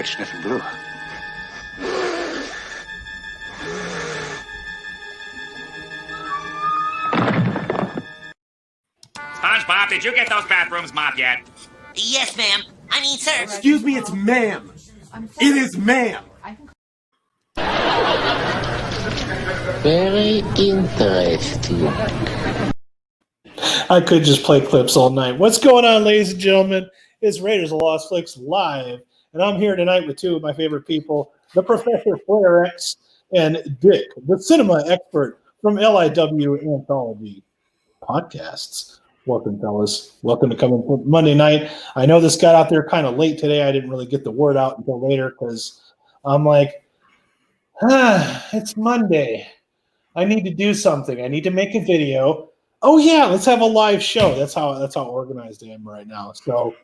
quit sniffing glue. SpongeBob, did you get those bathrooms mopped yet? Yes, ma'am. I mean, sir. Excuse me, it's ma'am. It is ma'am. Very interesting. I could just play clips all night. What's going on, ladies and gentlemen? It's Raiders of Lost Flicks Live, and I'm here tonight with two of my favorite people, the Professor Flayer X and Dick, the cinema expert from LIW Anthology Podcasts. Welcome, fellas. Welcome to Coming Monday Night. I know this got out there kind of late today. I didn't really get the word out until later because I'm like, it's Monday. I need to do something. I need to make a video. Oh yeah, let's have a live show. That's how organized I am right now. So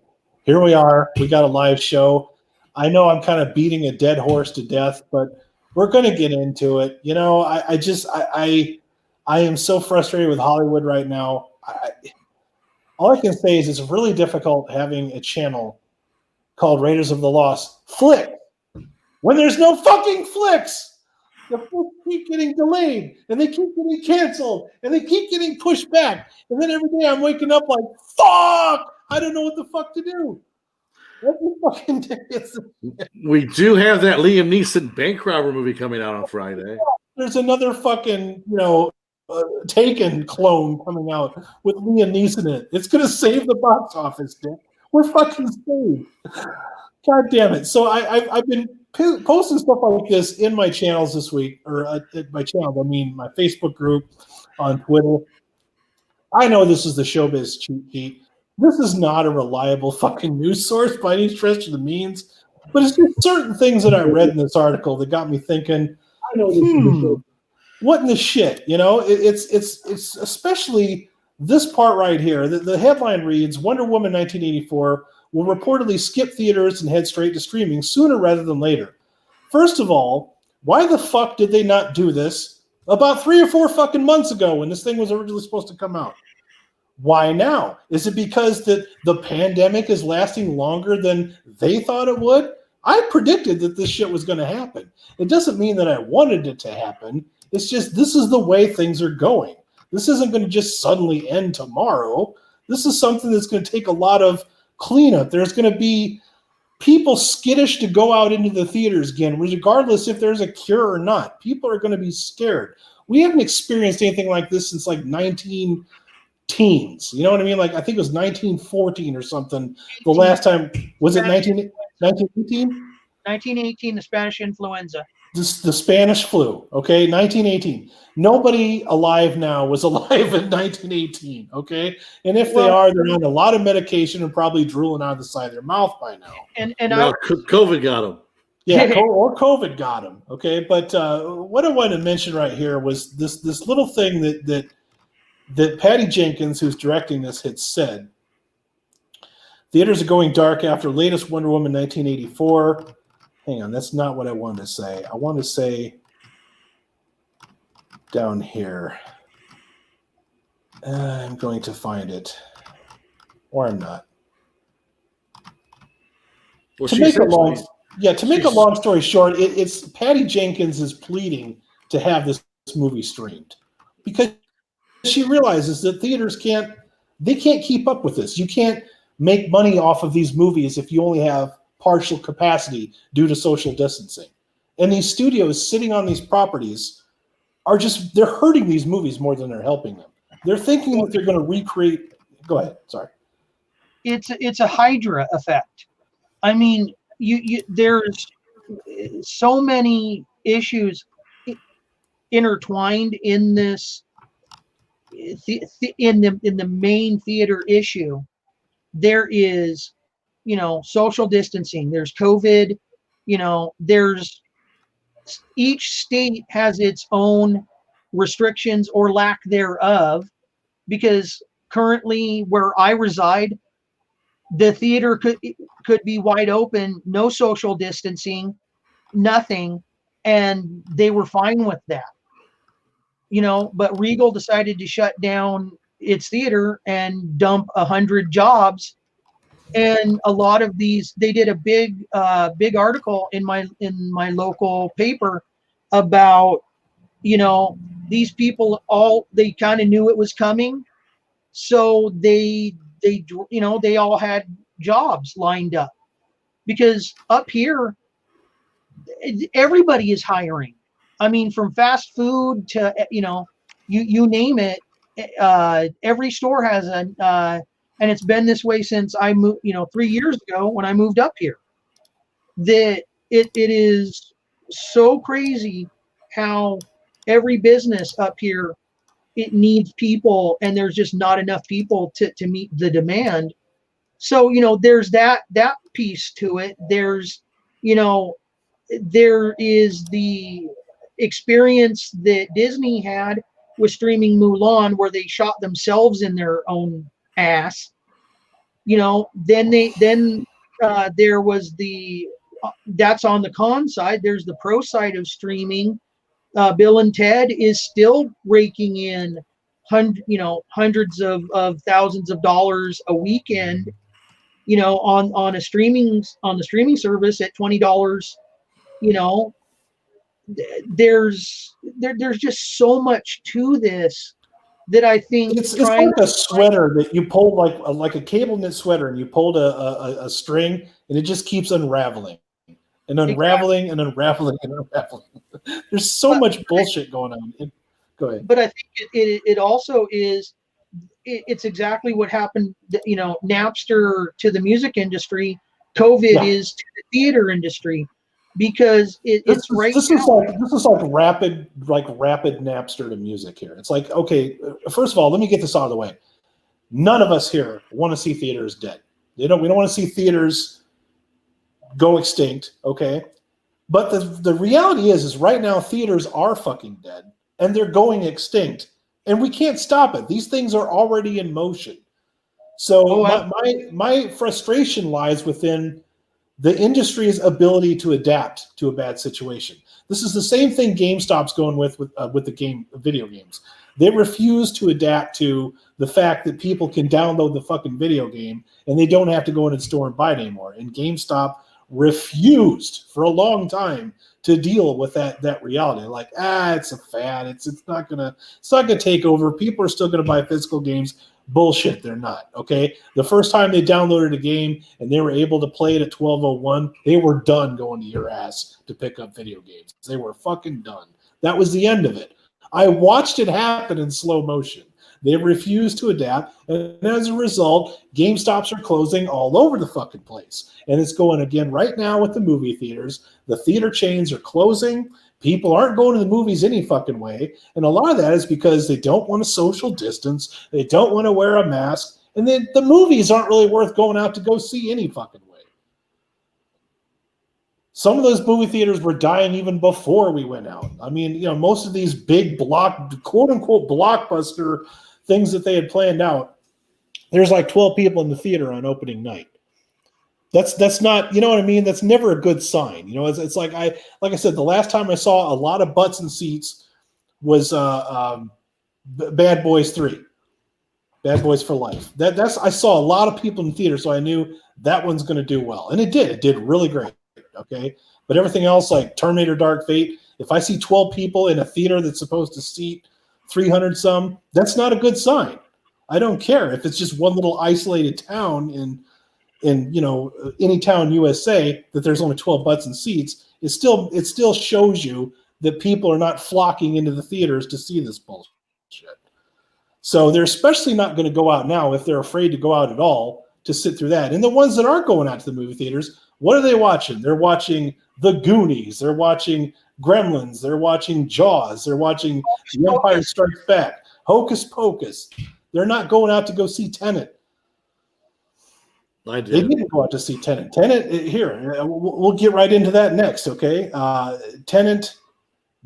here we are. We got a live show. I know I'm kind of beating a dead horse to death, but we're going to get into it. You know, I am so frustrated with Hollywood right now. All I can say is it's really difficult having a channel called Raiders of the Lost Flick when there's no fucking flicks. The flicks keep getting delayed, and they keep getting canceled, and they keep getting pushed back. And then every day I'm waking up like, fuck! I don't know what the fuck to do. Every fucking day We do have that Liam Neeson bank robber movie coming out on Friday. There's another fucking, Taken clone coming out with Liam Neeson in it. It's going to save the box office, Dick. We're fucking saved. God damn it. So I've been posting stuff like this in my channels this week, or at my channel, I mean my Facebook group, on Twitter. I know this is the showbiz cheat sheet. This is not a reliable fucking news source by any stretch of the means, but it's just certain things that I read in this article that got me thinking, I know this is the show. What in the shit? You know, it's especially this part right here. The headline reads, Wonder Woman 1984 will reportedly skip theaters and head straight to streaming sooner rather than later. First of all, why the fuck did they not do this about 3 or 4 fucking months ago when this thing was originally supposed to come out? Why now? Is it because that the pandemic is lasting longer than they thought it would? I predicted that this shit was going to happen. It doesn't mean that I wanted it to happen. It's just this is the way things are going. This isn't going to just suddenly end tomorrow. This is something that's going to take a lot of cleanup. There's going to be people skittish to go out into the theaters again, regardless if there's a cure or not. People are going to be scared. We haven't experienced anything like this since like 19 teens. You know what I mean? Like I think it was 1914 or something. The last time, was it 1918? 1918, the Spanish influenza. The Spanish flu, okay, 1918. Nobody alive now was alive in 1918, okay? And if they are, they're on a lot of medication and probably drooling out of the side of their mouth by now. COVID got them. Yeah, or COVID got them, okay? But what I wanted to mention right here was this little thing that Patty Jenkins, who's directing this, had said. Theaters are going dark after latest Wonder Woman 1984. Hang on, that's not what I wanted to say. I want to say down here. I'm going to find it. Or I'm not. Well, to make a long story short, it's Patty Jenkins is pleading to have this movie streamed because she realizes that theaters can't keep up with this. You can't make money off of these movies if you only have partial capacity due to social distancing. And these studios sitting on these properties they're hurting these movies more than they're helping them. They're thinking that they're going to recreate. Go ahead. Sorry. It's a Hydra effect. I mean, there's so many issues intertwined in this in the main theater issue. There is social distancing, there's COVID, there's each state has its own restrictions or lack thereof, because currently where I reside, the theater could be wide open, no social distancing, nothing, and they were fine with that. But Regal decided to shut down its theater and dump 100 jobs And a lot of these, they did a big article in my local paper about, these people they kind of knew it was coming, so they all had jobs lined up, because up here everybody is hiring. I mean, from fast food to you name it. Every store has and it's been this way since I moved. 3 years ago when I moved up here. That it is so crazy how every business up here, it needs people, and there's just not enough people to meet the demand. So there's that piece to it. There's there is the experience that Disney had with streaming Mulan, where they shot themselves in their own ass. Then there was the that's on the con side. There's the pro side of streaming. Bill and Ted is still raking in hundreds of thousands of dollars a weekend, on the streaming service at $20. There's just so much to this that I think it's like a sweater that you pulled, like a cable knit sweater, and you pulled a string, and it just keeps unraveling and unraveling. Exactly. And unraveling and unraveling. There's so much bullshit going on. Go ahead. But I think it also is. It's exactly what happened. Napster to the music industry, COVID is to the theater industry, because this is like rapid Napster to music here. It's like, okay, first of all, let me get this out of the way. None of us here want to see theaters dead. We don't want to see theaters go extinct, okay? But the reality is right now theaters are fucking dead, and they're going extinct, and we can't stop it. These things are already in motion. So my frustration lies within the industry's ability to adapt to a bad situation. This is the same thing GameStop's going with the video games. They refuse to adapt to the fact that people can download the fucking video game and they don't have to go in the store and buy it anymore. And GameStop refused for a long time to deal with that reality. Like, it's a fad. It's not gonna take over. People are still gonna buy physical games. Bullshit, they're not. Okay, the first time they downloaded a game and they were able to play it at 12:01, they were done going to your ass to pick up video games. They were fucking done. That was the end of it. I watched it happen in slow motion. They refused to adapt, and as a result, GameStops are closing all over the fucking place. And it's going again right now with the movie theaters. The theater chains are closing. People aren't going to the movies any fucking way. And a lot of that is because they don't want to social distance. They don't want to wear a mask. And then the movies aren't really worth going out to go see any fucking way. Some of those movie theaters were dying even before we went out. I mean, most of these big quote unquote blockbuster things that they had planned out, there's like 12 people in the theater on opening night. That's not, you know what I mean? That's never a good sign. It's like I said, the last time I saw a lot of butts and seats was Bad Boys 3. Bad Boys for Life. I saw a lot of people in the theater, so I knew that one's going to do well. And it did. It did really great. Okay. But everything else, like Terminator Dark Fate, if I see 12 people in a theater that's supposed to seat 300 some, that's not a good sign. I don't care if it's just one little isolated town in any town USA that there's only 12 butts and seats. It still shows you that people are not flocking into the theaters to see this bullshit. So they're especially not going to go out now if they're afraid to go out at all to sit through that. And the ones that aren't going out to the movie theaters, what are they watching? They're watching The Goonies. They're watching Gremlins. They're watching Jaws. They're watching The Empire Strikes Back. Hocus Pocus. They're not going out to go see Tenet. I did. They didn't go out to see Tenet. Tenet, here, we'll get right into that next, okay? Tenet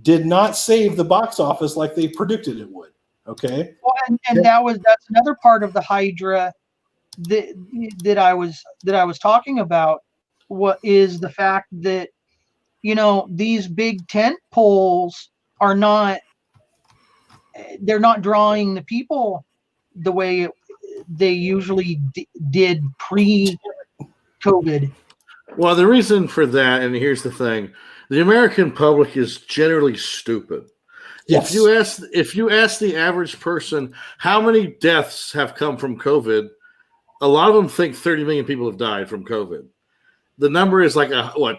did not save the box office like they predicted it would, okay? Well, and that's another part of the Hydra that I was talking about. What is the fact that these big tent poles are not drawing the people the way they usually did pre COVID. Well, the reason for that, and here's the thing: the American public is generally stupid. Yes. If you ask the average person how many deaths have come from COVID, a lot of them think 30 million people have died from COVID. The number is like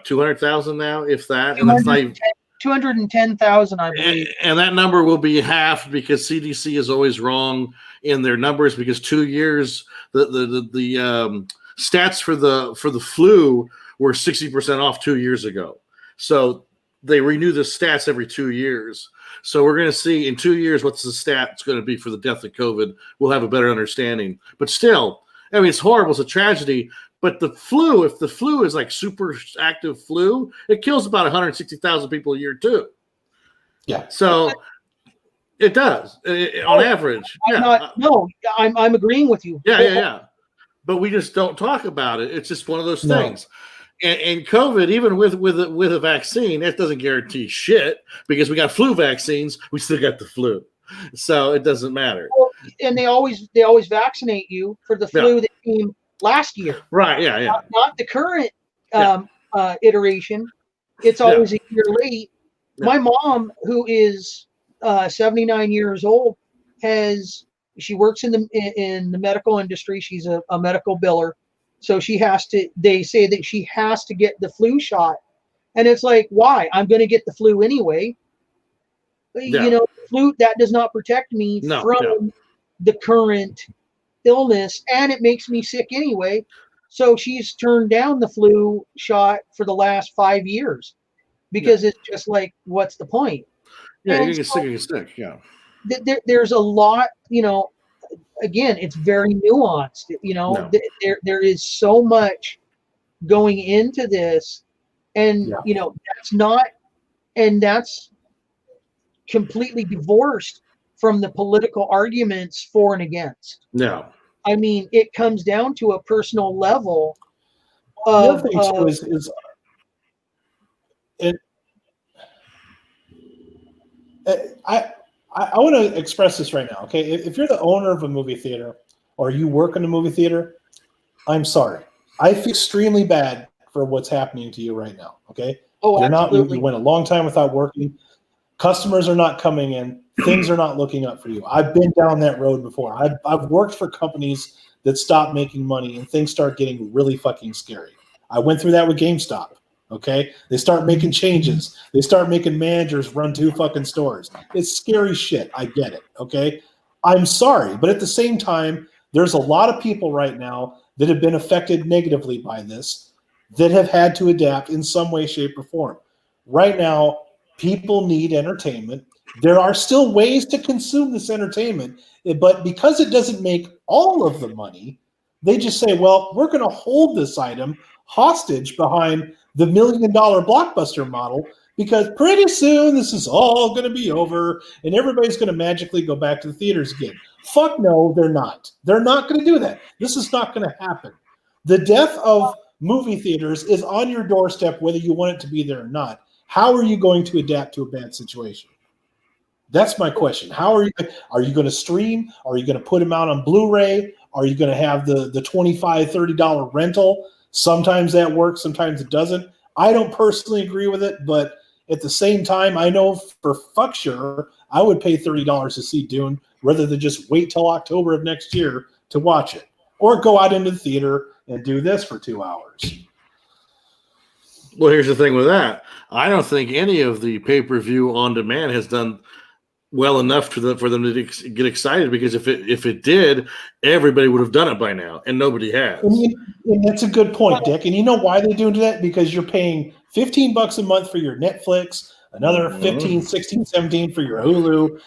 200,000 now, if that, and that's not even 210,000, I believe. and that number will be halved because CDC is always wrong in their numbers because 2 years the stats for the flu were 60% off 2 years ago. So they renew the stats every 2 years. So we're going to see in 2 years what's the stats going to be for the death of COVID. We'll have a better understanding. But still, I mean, it's horrible. It's a tragedy. But the flu, if the flu is like super active flu, it kills about 160,000 people a year too. Yeah. So it does on average. I'm agreeing with you. Yeah. But we just don't talk about it. It's just one of those things. And COVID, even with a vaccine, that doesn't guarantee shit because we got flu vaccines. We still got the flu, so it doesn't matter. Well, and they always vaccinate you for the flu that came last year. Right? Yeah. Not the current iteration. It's always a year late. Yeah. My mom, who is 79 years old, she works in the medical industry. She's a medical biller. So they say that she has to get the flu shot. And it's like, why? I'm going to get the flu anyway. Yeah. Flu, that does not protect me from the current illness, and it makes me sick anyway. So she's turned down the flu shot for the last 5 years because it's just like, what's the point? Yeah, you get sick, yeah. There's a lot, again, it's very nuanced. There is so much going into this, and that's completely divorced from the political arguments for and against. No, I mean, it comes down to a personal level. The other thing too is I want to express this right now, okay? If you're the owner of a movie theater or you work in a movie theater, I'm sorry. I feel extremely bad for what's happening to you right now, okay? Oh, you went a long time without working. Customers are not coming in. Things are not looking up for you. I've been down that road before. I've worked for companies that stopped making money and things start getting really fucking scary. I went through that with GameStop. Okay, they start making changes. They start making managers run 2 fucking stores. It's scary shit. I get it. Okay, I'm sorry, but at the same time, there's a lot of people right now that have been affected negatively by this that have had to adapt in some way, shape, or form. Right now, people need entertainment. There are still ways to consume this entertainment, but because it doesn't make all of the money, they just say, well, we're going to hold this item hostage behind the $1 million blockbuster model because pretty soon this is all going to be over and everybody's going to magically go back to the theaters again. Fuck no, they're not. They're not going to do that. This is not going to happen. The death of movie theaters is on your doorstep whether you want it to be there or not. How are you going to adapt to a bad situation? That's my question. Are you going to stream? Are you going to put them out on Blu-ray? Are you going to have the $25, $30 rental? Sometimes that works, sometimes it doesn't. I don't personally agree with it, but at the same time, I know for fuck sure I would pay $30 to see Dune rather than just wait till October of next year to watch it. Or go out into the theater and do this for 2 hours. Well, here's the thing with that. I don't think any of the pay-per-view on demand has done well enough for them to get excited because if it did, everybody would have done it by now, and nobody has. And that's a good point, Dick. And you know why they do that? Because you're paying $15 a month for your Netflix, another 15, 16, 17 for your Hulu.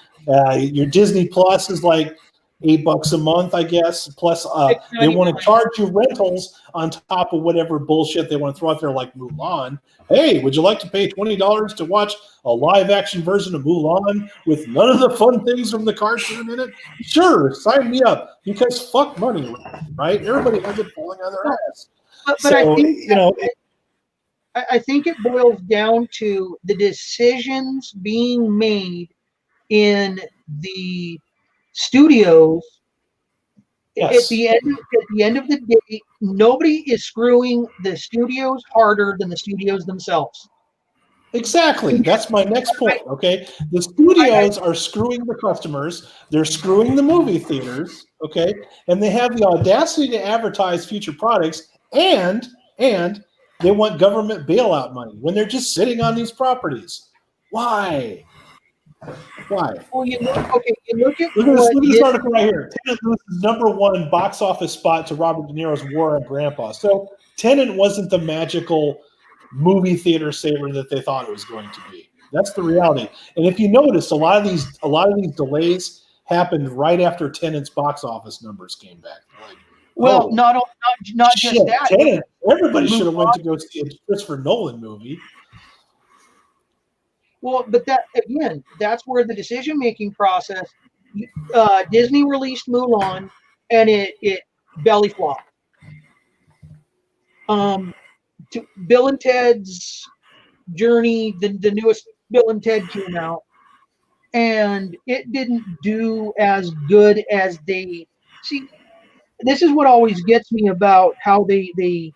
Your Disney Plus is like $8 a month, I guess. Plus, they want to charge you rentals on top of whatever bullshit they want to throw out there, like Mulan. Hey, would you like to pay $20 to watch a live-action version of Mulan with none of the fun things from the cartoon in it? Sure, sign me up. Because fuck money, right? Everybody has it falling on their ass. But I think I think it boils down to the decisions being made in the studios At the end of the day, nobody is screwing the studios harder than the studios themselves. Exactly. That's my next point. Okay, the studios are screwing the customers. They're screwing the movie theaters. Okay, and they have the audacity to advertise future products, and they want government bailout money when they're just sitting on these properties. Why? Why? Well, you look at Look at this article right here. Tenet loses #1 box office spot to Robert De Niro's War on Grandpa. So Tenet wasn't the magical movie theater saver that they thought it was going to be. That's the reality. And if you notice, a lot of these delays happened right after Tenet's box office numbers came back. Like, well, not just that. Tenet, everybody should have went to go see a Christopher Nolan movie. Well, but that's where the decision-making process. Disney released Mulan, and it belly flopped. Bill and Ted's Journey, the newest Bill and Ted came out, and it didn't do as good as they see. This is what always gets me about how they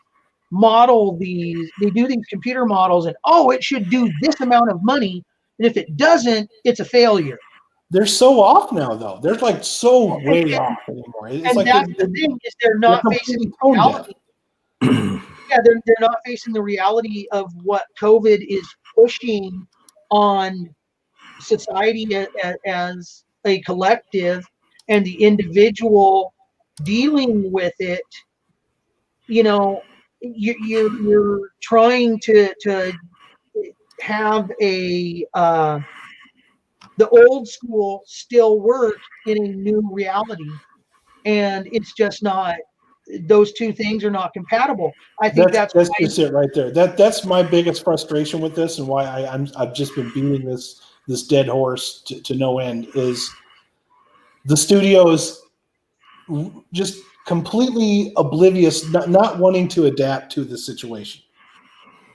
model these. They do these computer models, and it should do this amount of money, and if it doesn't, it's a failure. They're so off now, though. They're like so way off anymore. It's and like that's the thing, is they're not facing reality. Yeah, they're not facing the reality of what COVID is pushing on society as a collective, and the individual dealing with it. You know, you're trying to have the old school still work in a new reality, and it's just not. Those two things are not compatible. I think that's just it right there. That's my biggest frustration with this, and why I've just been beating this dead horse to no end, is the studios just completely oblivious, not wanting to adapt to the situation.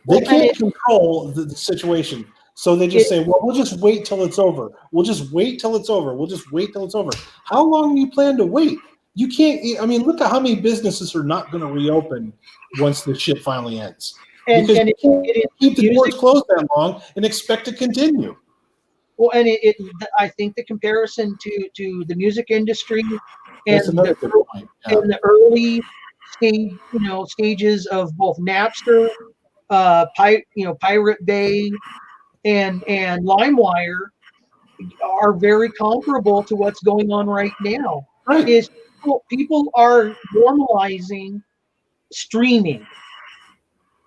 They can't control the situation, so they just say, "Well, we'll just wait till it's over. We'll just wait till it's over. We'll just wait till it's over." How long do you plan to wait? You can't. I mean, look at how many businesses are not going to reopen once the shit finally ends. Because you can't keep the doors closed that long and expect to continue. Well, and I think the comparison to the music industry and the early stages of both Napster, Pirate Bay, and LimeWire are very comparable to what's going on right now. Right. Is people are normalizing streaming.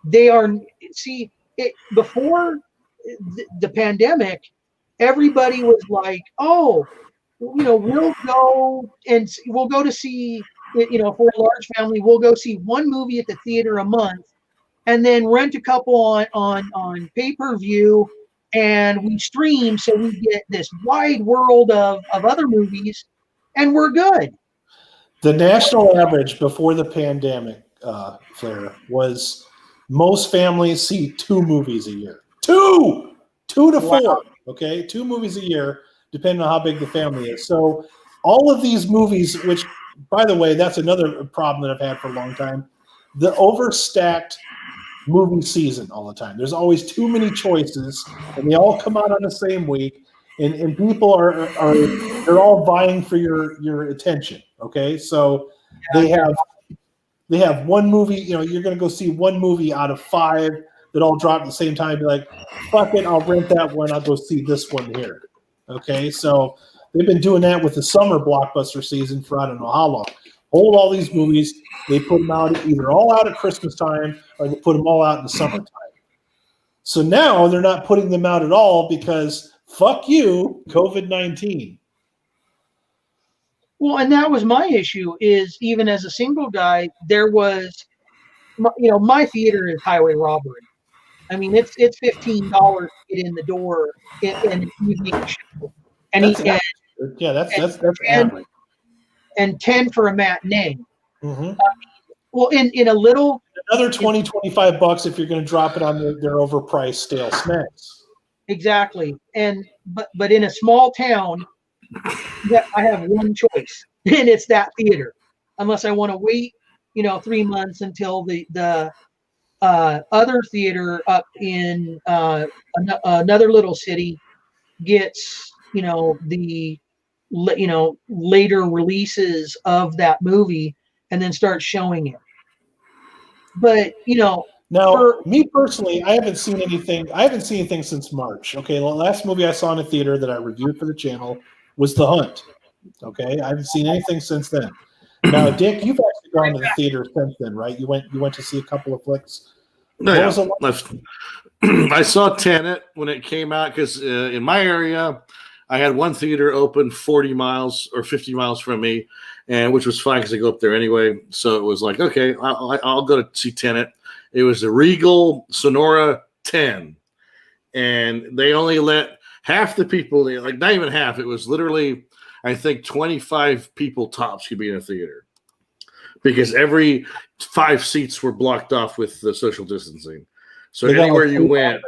They are before the pandemic, everybody was like, "Oh, we'll go to see, for a large family, we'll go see one movie at the theater a month, and then rent a couple on pay-per-view, and we stream, so we get this wide world of other movies, and we're good." The national average before the pandemic, Flair, was most families see 2 movies a year. 2 to 4. Okay, 2 movies a year, depending on how big the family is. So all of these movies, which, by the way, that's another problem that I've had for a long time, the overstacked movie season all the time. There's always too many choices, and they all come out on the same week, and people they're all vying for your attention. Okay, so they have one movie. You're going to go see one movie out of 5 that all drop at the same time. Be like, fuck it, I'll rent that one. I'll go see this one here. Okay, so they've been doing that with the summer blockbuster season for I don't know how long. Hold all these movies. They put them out either all out at Christmas time, or they put them all out in the summertime. So now they're not putting them out at all because fuck you, COVID-19. Well, and that was my issue, is even as a single guy, there was, my theater is highway robbery. I mean, it's $15 to get in the door in an evening show. That's average. And 10 for a matinee. Mm-hmm. Well, in a little, another $20-$25 if you're going to drop it on their overpriced stale snacks. Exactly. But in a small town, I have one choice, and it's that theater. unless I want to wait, 3 months until the other theater up in another little city gets, the later releases of that movie and then start showing it. But now, me personally, I haven't seen anything. I haven't seen anything since March. Okay, the last movie I saw in a theater that I reviewed for the channel was The Hunt. Okay, I haven't seen anything since then. Now, Dick, you've actually gone to the theater since then, right? You went to see a couple of flicks. No, I saw Tenet when it came out because in my area, I had one theater open 40 miles or 50 miles from me, and which was fine because I go up there anyway. So it was like, okay, I'll go to see Tenet. It was the Regal Sonora 10, and they only let half the people, like not even half. It was literally, I think, 25 people tops could be in a theater because every 5 seats were blocked off with the social distancing. So anywhere you went,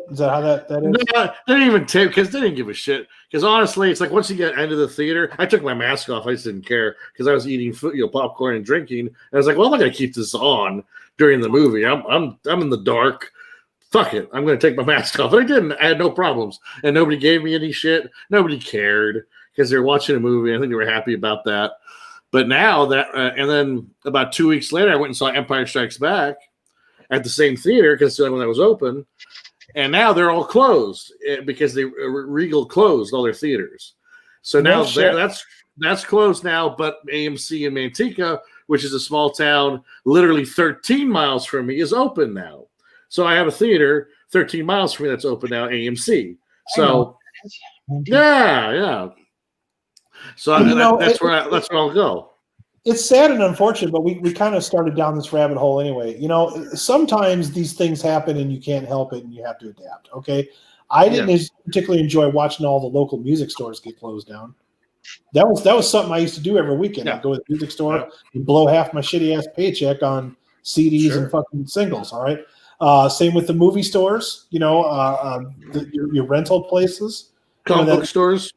is that how that is? No, they didn't even take because they didn't give a shit. Because honestly, it's like once you get into the theater, I took my mask off. I just didn't care because I was eating food, popcorn and drinking. And I was like, well, I'm not gonna keep this on during the movie. I'm in the dark. Fuck it. I'm gonna take my mask off. But I didn't. I had no problems, and nobody gave me any shit. Nobody cared because they're watching a movie. I think they were happy about that. But now that, and then about 2 weeks later, I went and saw Empire Strikes Back at the same theater because it's the only one that was open. And now they're all closed because they Regal closed all their theaters. So now that's closed now. But AMC in Manteca, which is a small town, literally 13 miles from me, is open now. So I have a theater 13 miles from me that's open now, AMC. So yeah. So that's where I'll go. It's sad and unfortunate, but we kind of started down this rabbit hole anyway. Sometimes these things happen and you can't help it and you have to adapt. Okay. I didn't particularly enjoy watching all the local music stores get closed down. That was something I used to do every weekend. I'd go to the music store and blow half my shitty ass paycheck on CDs and fucking singles. All right. Same with the movie stores, your rental places, comic book stores.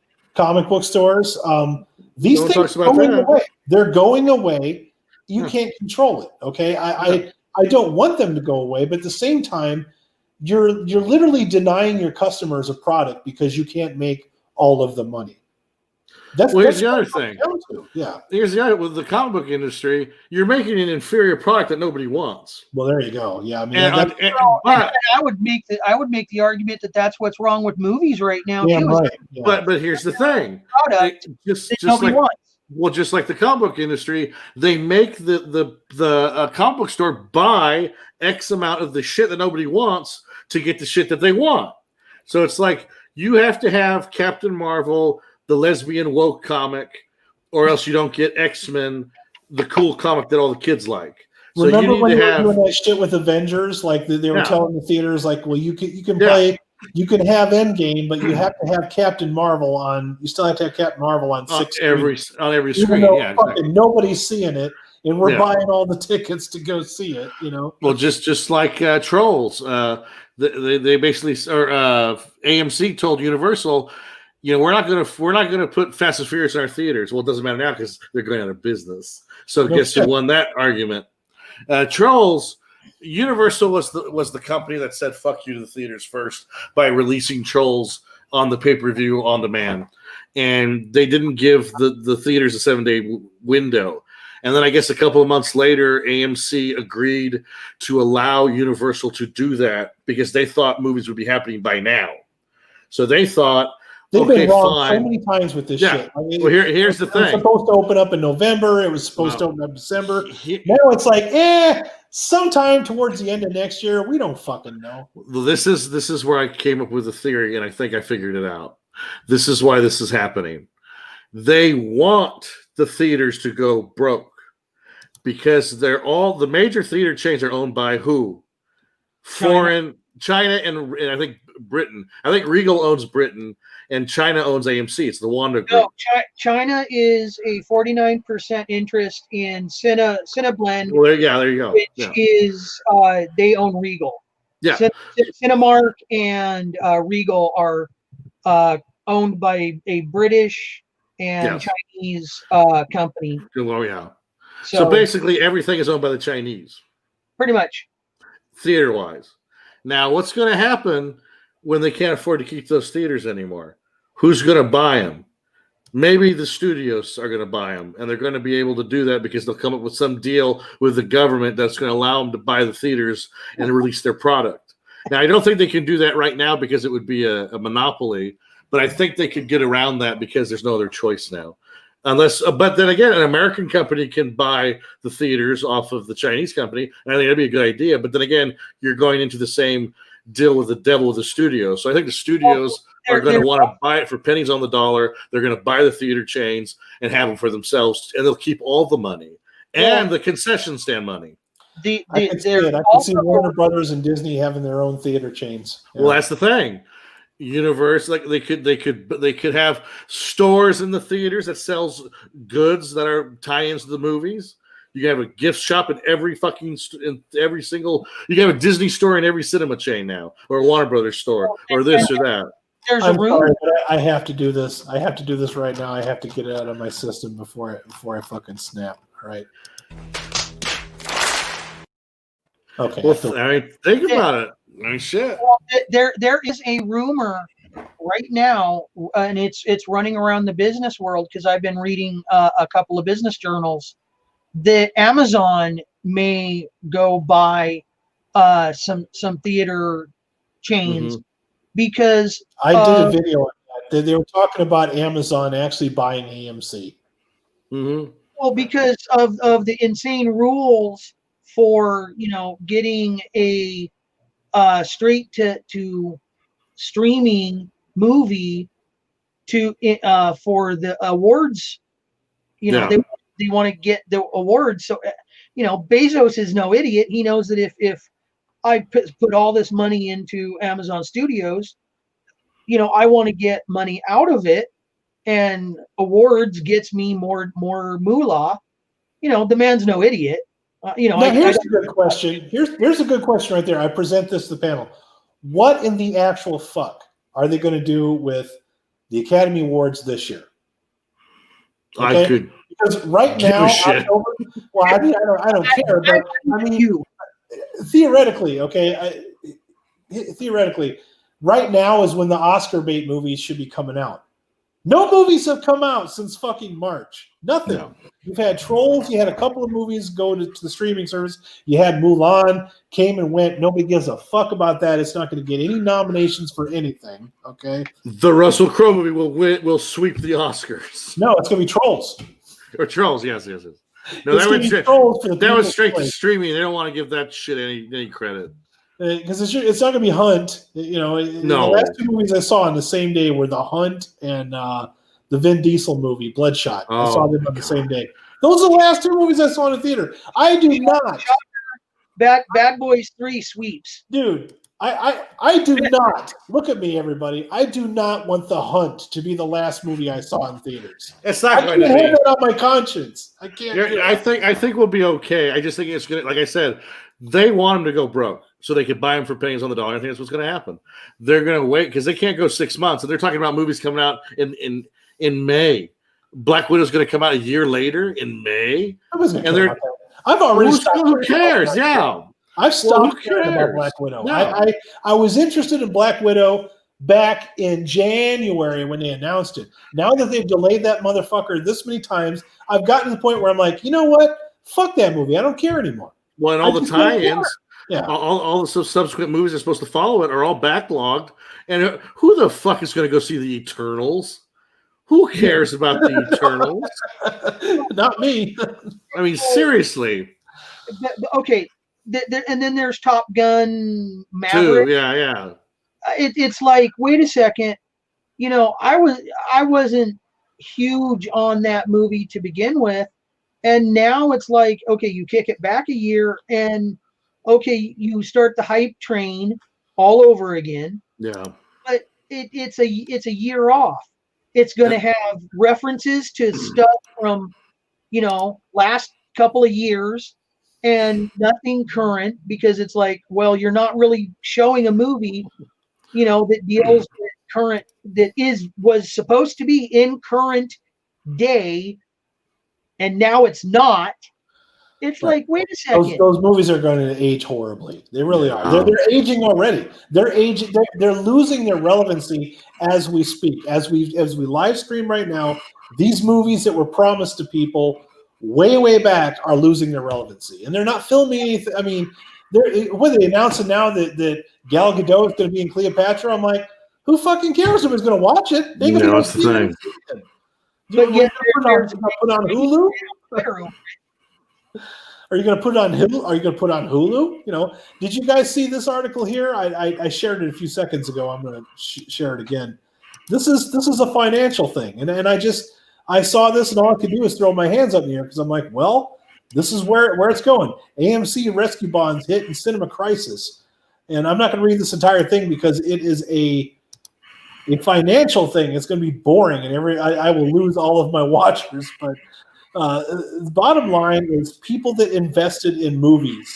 These things are going away. They're going away. You can't control it. Okay. I don't want them to go away, but at the same time, you're literally denying your customers a product because you can't make all of the money. Here's the other thing. Yeah. Here's the other with the comic book industry, you're making an inferior product that nobody wants. Well, there you go. Yeah. I mean, I would make the argument that that's what's wrong with movies right now too. Right. Yeah. But here's the thing. Just like the comic book industry, they make the comic book store buy X amount of the shit that nobody wants to get the shit that they want. So it's like you have to have Captain Marvel, the lesbian woke comic, or else you don't get X-Men, the cool comic that all the kids like. So remember you need when to they have were doing that shit with Avengers? Like they were telling the theaters, like, well, you can play. You can have Endgame, but you have to have Captain Marvel on. You still have to have Captain Marvel on every screen. Yeah, exactly. Nobody's seeing it, and we're buying all the tickets to go see it. Well, just like Trolls, they basically AMC told Universal, we're not gonna put Fast and Furious in our theaters. Well, it doesn't matter now because they're going out of business. So guess who won that argument? Trolls. Universal was the company that said fuck you to the theaters first by releasing Trolls on the pay-per-view on demand, and they didn't give the theaters a 7-day window. And then I guess a couple of months later, AMC agreed to allow Universal to do that because they thought movies would be happening by now. So they thought, they've been wrong so many times with this shit. I mean, well, here's the thing. It was supposed to open up in November. It was supposed to open up in December. Now it's like, sometime towards the end of next year. We don't fucking know. This is where I came up with a theory, and I think I figured it out. This is why this is happening. They want the theaters to go broke because the major theater chains are owned by who? China and I think Britain. I think Regal owns Britain and China owns AMC. It's the Wanda Group. No, China is a 49% interest in Cineblend. Well, there you go. Which is they own Regal. Yeah. Cinemark and Regal are owned by a British and Chinese company. Oh yeah. So basically, everything is owned by the Chinese, pretty much. theater-wise. Now, what's going to happen when they can't afford to keep those theaters anymore? Who's going to buy them? Maybe the studios are going to buy them, and they're going to be able to do that because they'll come up with some deal with the government that's going to allow them to buy the theaters and release their product. Now, I don't think they can do that right now because it would be a monopoly, but I think they could get around that because there's no other choice now. But then again, an American company can buy the theaters off of the Chinese company, and I think that'd be a good idea. But then again, you're going into the same deal with the devil with the studios. So I think the studios are going to want to buy it for pennies on the dollar. They're going to buy the theater chains and have them for themselves, and they'll keep all the money and the concession stand money. I can see Warner Brothers and Disney having their own theater chains. Yeah. Well, that's the thing. Universe, like they could have stores in the theaters that sells goods that are tie-ins to the movies. You can have a gift shop in every single. You can have a Disney store in every cinema chain now, or a Warner Brothers store, or this or that. There's I'm a room. sorry, but I have to do this. I have to do this right now. I have to get it out of my system before I fucking snap. All right. Okay. Well, think about it. I mean, shit. Well, there is a rumor right now, and it's running around the business world because I've been reading a couple of business journals that Amazon may go buy some theater chains because I did a video on that. They were talking about Amazon actually buying AMC. Mm-hmm. Well, because of the insane rules for getting a straight to streaming movie for the awards. They want to get the awards. So Bezos is no idiot. He knows that if I put all this money into Amazon Studios, I want to get money out of it, and awards gets me more moolah. The man's no idiot. Here's a good question. Here's a good question right there. I present this to the panel. What in the actual fuck are they going to do with the Academy Awards this year? Okay? Because right now, October, well, I don't care, but I mean, theoretically, okay, theoretically, right now is when the Oscar bait movies should be coming out. No movies have come out since fucking March. Nothing. No. You've had Trolls. You had a couple of movies go to the streaming service. You had Mulan, came and went. Nobody gives a fuck about that. It's not going to get any nominations for anything. Okay. The Russell Crowe movie will sweep the Oscars. No, it's going to be Trolls. Or Trolls, yes. No, that was straight to streaming. They don't want to give that shit any credit. Because it's not going to be Hunt. No. The last two movies I saw on the same day were The Hunt and the Vin Diesel movie, Bloodshot. I saw them on the same day. Those are the last two movies I saw in the theater. I do not. Bad Boys 3 sweeps. Dude, I do not. Look at me, everybody. I do not want The Hunt to be the last movie I saw in theaters. It's not going to be. I can't have that on my conscience. I can't. I think we'll be okay. I just think it's going to, like I said, they want them to go broke so they could buy them for pennies on the dollar. I think that's what's going to happen. They're going to wait because they can't go 6 months. And they're talking about movies coming out in May. Black Widow's going to come out a year later in May. I've already stopped. Who cares? Yeah. I've stopped caring about Black Widow. No. I was interested in Black Widow back in January when they announced it. Now that they've delayed that motherfucker this many times, I've gotten to the point where I'm like, you know what? Fuck that movie. I don't care anymore. Well, and all the tie-ins, all the subsequent movies that are supposed to follow it are all backlogged. And who the fuck is going to go see the Eternals? Who cares about the Eternals? Not me. I mean, seriously. Okay. And then there's Top Gun Maverick. Yeah. It's like, wait a second. I wasn't huge on that movie to begin with. And now it's like, okay, you kick it back a year and okay, you start the hype train all over again. Yeah. But it's a year off. It's going to have references to stuff from, last couple of years and nothing current because it's like, well, you're not really showing a movie, that deals with current, was supposed to be in current day. And now it's not. It's like, wait a second. Those movies are going to age horribly. They really are. They're aging already. They're aging. They're losing their relevancy as we speak. As we live stream right now, these movies that were promised to people way back are losing their relevancy, and they're not filming anything. I mean, what are they announcing now that Gal Gadot is going to be in Cleopatra? I'm like, who fucking cares if it's going to watch it? They can that's the thing. But yet, put on Hulu. Are you going to put it on Hulu? Are you going to put it on Hulu? You know, did you guys see this article here? I shared it a few seconds ago. I'm going to share it again. This is a financial thing, and I saw this, and all I could do is throw my hands up in the air because I'm like, well, this is where it's going. AMC rescue bonds hit in cinema crisis, and I'm not going to read this entire thing because it is a financial thing. It's going to be boring, and I will lose all of my watchers, but. The bottom line is people that invested in movies,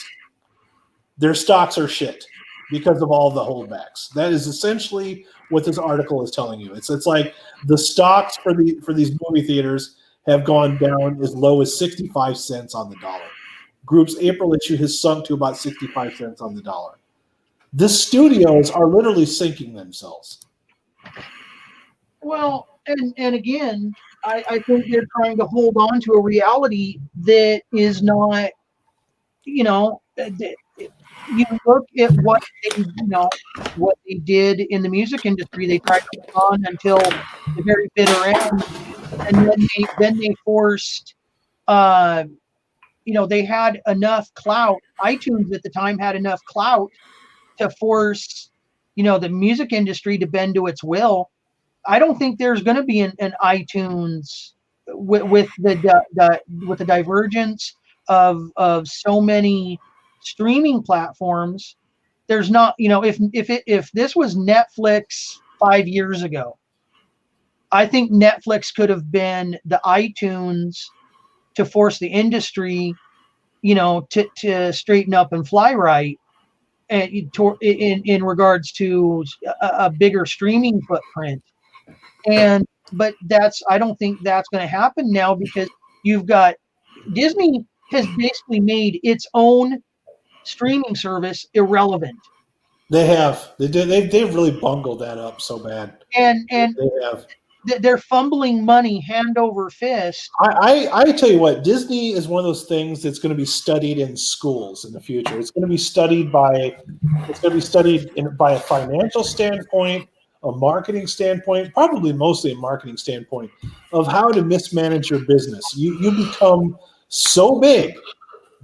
their stocks are shit because of all the holdbacks. That is essentially what this article is telling you. It's like the stocks for these movie theaters have gone down as low as 65 cents on the dollar. Group's April issue has sunk to about 65 cents on the dollar. The studios are literally sinking themselves. Well, and again, I think they're trying to hold on to a reality that is not, you know, you look at what they did in the music industry. They tried to hold on until the very bitter end, and then they forced, they had enough clout. iTunes at the time had enough clout to force, the music industry to bend to its will. I don't think there's going to be an iTunes with the divergence of so many streaming platforms. There's not, if this was Netflix 5 years ago, I think Netflix could have been the iTunes to force the industry, to straighten up and fly right, and in regards to a bigger streaming footprint. But I don't think that's going to happen now because you've got Disney has basically made its own streaming service irrelevant. They have. They've really bungled that up so bad. And they have. They're fumbling money hand over fist. I tell you what, Disney is one of those things that's going to be studied in schools in the future. It's going to be studied by a financial standpoint, a marketing standpoint, probably mostly a marketing standpoint of how to mismanage your business. You become so big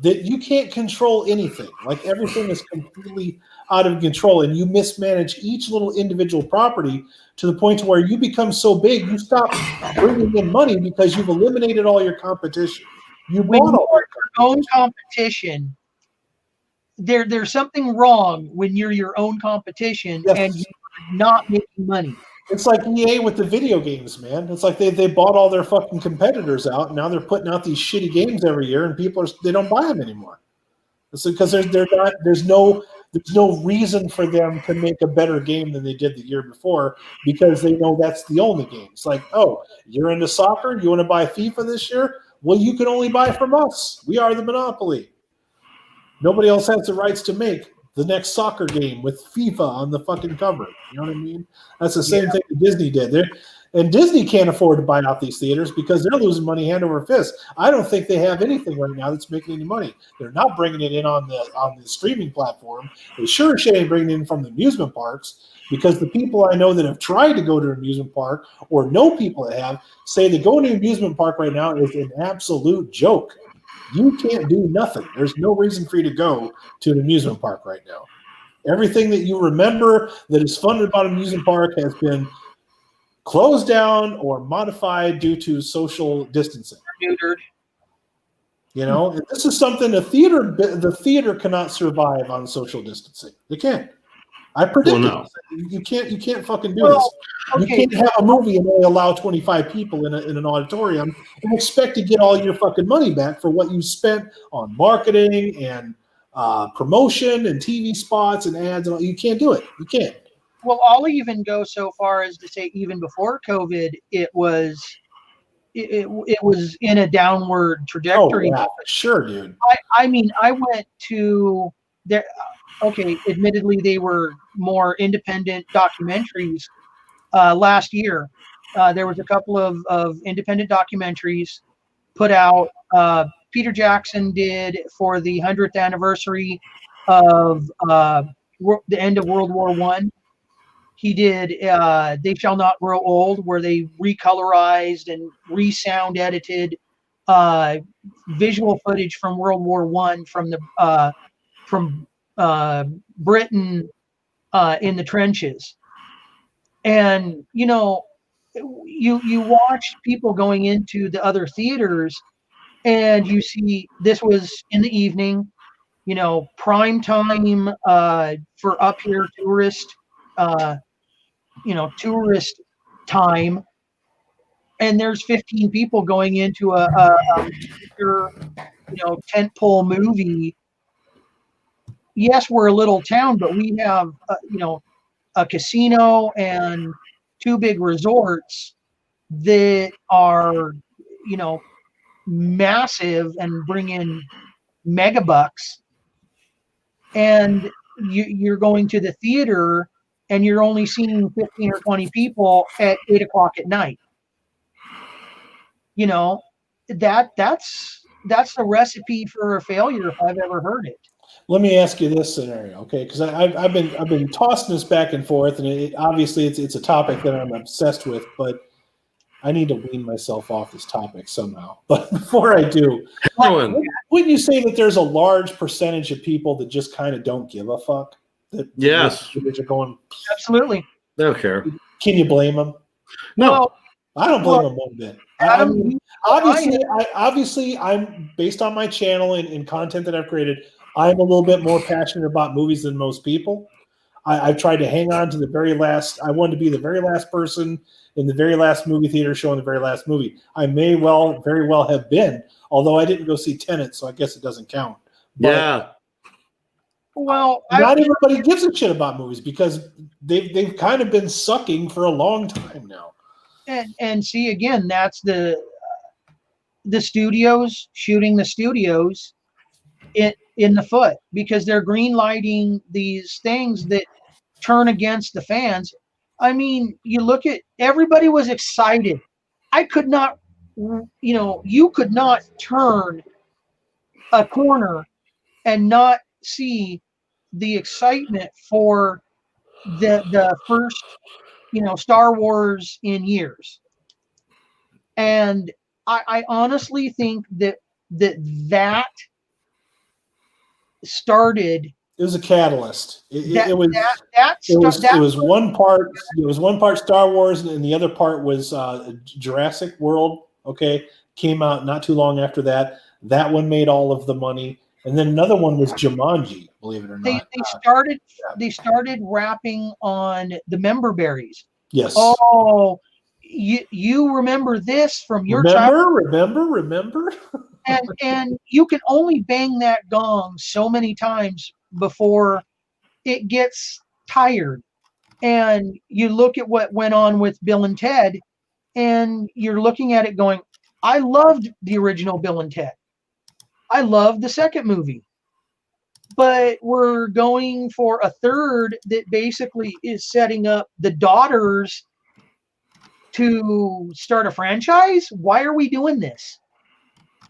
that you can't control anything. Like everything is completely out of control, and you mismanage each little individual property to the point to where you become so big you stop bringing in money because you've eliminated all your competition. You bought all your own competition. There's something wrong when you're your own competition. Yes. And you're not making money. It's like EA with the video games, man. It's like they bought all their fucking competitors out, and now they're putting out these shitty games every year, and they don't buy them anymore. It's because there's no reason for them to make a better game than they did the year before because they know that's the only game. It's like, oh, you're into soccer? You want to buy FIFA this year? Well, you can only buy from us. We are the monopoly. Nobody else has the rights to make the next soccer game with FIFA on the fucking cover. You know what I mean? That's the same thing that Disney did. And Disney can't afford to buy out these theaters because they're losing money hand over fist. I don't think they have anything right now that's making any money. They're not bringing it in on the streaming platform. They sure as shit ain't bringing it in from the amusement parks because the people I know that have tried to go to an amusement park or know people that have say that going to an amusement park right now is an absolute joke. You can't do nothing. There's no reason for you to go to an amusement park right now. Everything that you remember that is fun about an amusement park has been closed down or modified due to social distancing. Neutered. And this is something the theater cannot survive on social distancing. They can't. I predict you can't fucking do this. Okay. You can't have a movie and only allow 25 people in an auditorium and expect to get all your fucking money back for what you spent on marketing and promotion and TV spots and ads. And all. You can't do it. You can't. Well, I'll even go so far as to say even before COVID, it was it was in a downward Oh, trajectory. yeah, sure, dude. I mean, I went to there. Okay, admittedly, they were more independent documentaries. Last year, there was a couple of independent documentaries put out. Peter Jackson did for the 100th anniversary of the end of World War One. He did They Shall Not Grow Old, where they recolorized and resound edited visual footage from World War One from the from Britain in the trenches. And you watch people going into the other theaters, and you see this was in the evening, prime time for up here uh, tourist time, and there's 15 people going into a major, tentpole movie. Yes, we're a little town, but we have a casino and two big resorts that are massive and bring in mega bucks, and you're going to the theater and you're only seeing 15 or 20 people at 8 o'clock at night. That's the recipe for a failure if I've ever heard it. Let me ask you this scenario, okay? Because I've been tossing this back and forth, and obviously it's a topic that I'm obsessed with, but I need to wean myself off this topic somehow. But before I do, wouldn't you say that there's a large percentage of people that just kind of don't give a fuck? Yes. Are going, absolutely. They don't care. Can you blame them? No. Well, I don't blame them one bit. I mean, obviously, I'm based on my channel and content that I've created. I'm a little bit more passionate about movies than most people. I've tried to hang on to the very last. I wanted to be the very last person in the very last movie theater showing the very last movie. I may very well have been, although I didn't go see Tenet, so I guess it doesn't count. But yeah. Well, not everybody gives a shooting about movies because they've kind of been sucking for a long time now. And see, again, that's the studios shooting the studios in the foot, because they're green lighting these things that turn against the fans. I mean, you look at, everybody was excited. I could not, you could not turn a corner and not see the excitement for the first, Star Wars in years. And I honestly think that started. It was a catalyst. It was one part Star Wars, and the other part was Jurassic World. Okay, came out not too long after that. That one made all of the money, and then another one was Jumanji. Believe it or not, they started rapping on the member berries. Yes. Oh, you remember this from your childhood? Remember. And you can only bang that gong so many times before it gets tired. And you look at what went on with Bill and Ted, and you're looking at it going, I loved the original Bill and Ted. I loved the second movie. But we're going for a third that basically is setting up the daughters to start a franchise. Why are we doing this?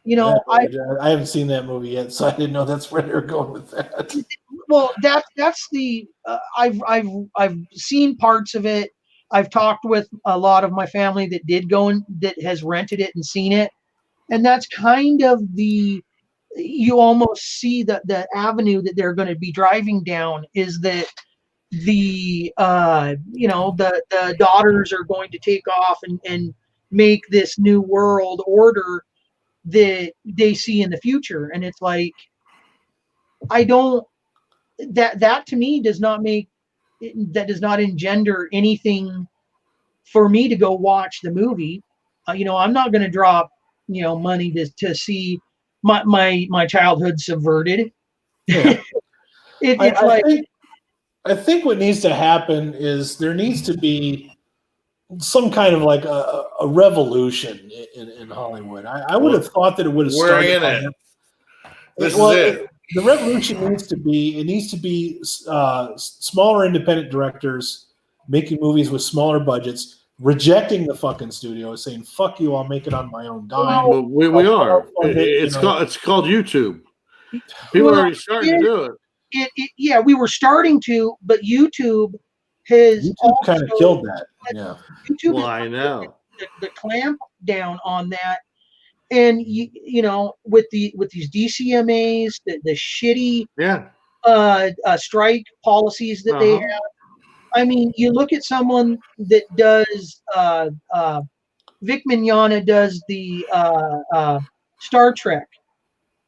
I haven't seen that movie yet, so I didn't know that's where they're going with that. Well, that's the I've seen parts of it. I've talked with a lot of my family that did go that has rented it and seen it, and that's kind of you almost see the avenue that they're going to be driving down, is that the daughters are going to take off and make this new world order that they see in the future. And it's like, that to me does not engender anything for me to go watch the movie. I'm not going to drop money to see my childhood subverted. Yeah. I think what needs to happen is there needs to be some kind of like a revolution in Hollywood. I would have thought that it would have We're started. in it. This Well, is it. The revolution needs to be smaller independent directors making movies with smaller budgets, rejecting the fucking studio, saying "fuck you, I'll make it on my own dime." Well, we are. It's called YouTube. People are already starting to do it. Yeah, we were starting to, but YouTube has kind of killed that. Yeah. YouTube well, I know the clamp down on that, and you know with these DCMAs, the shitty strike policies that they have. I mean, you look at someone that does Vic Mignogna does the Star Trek.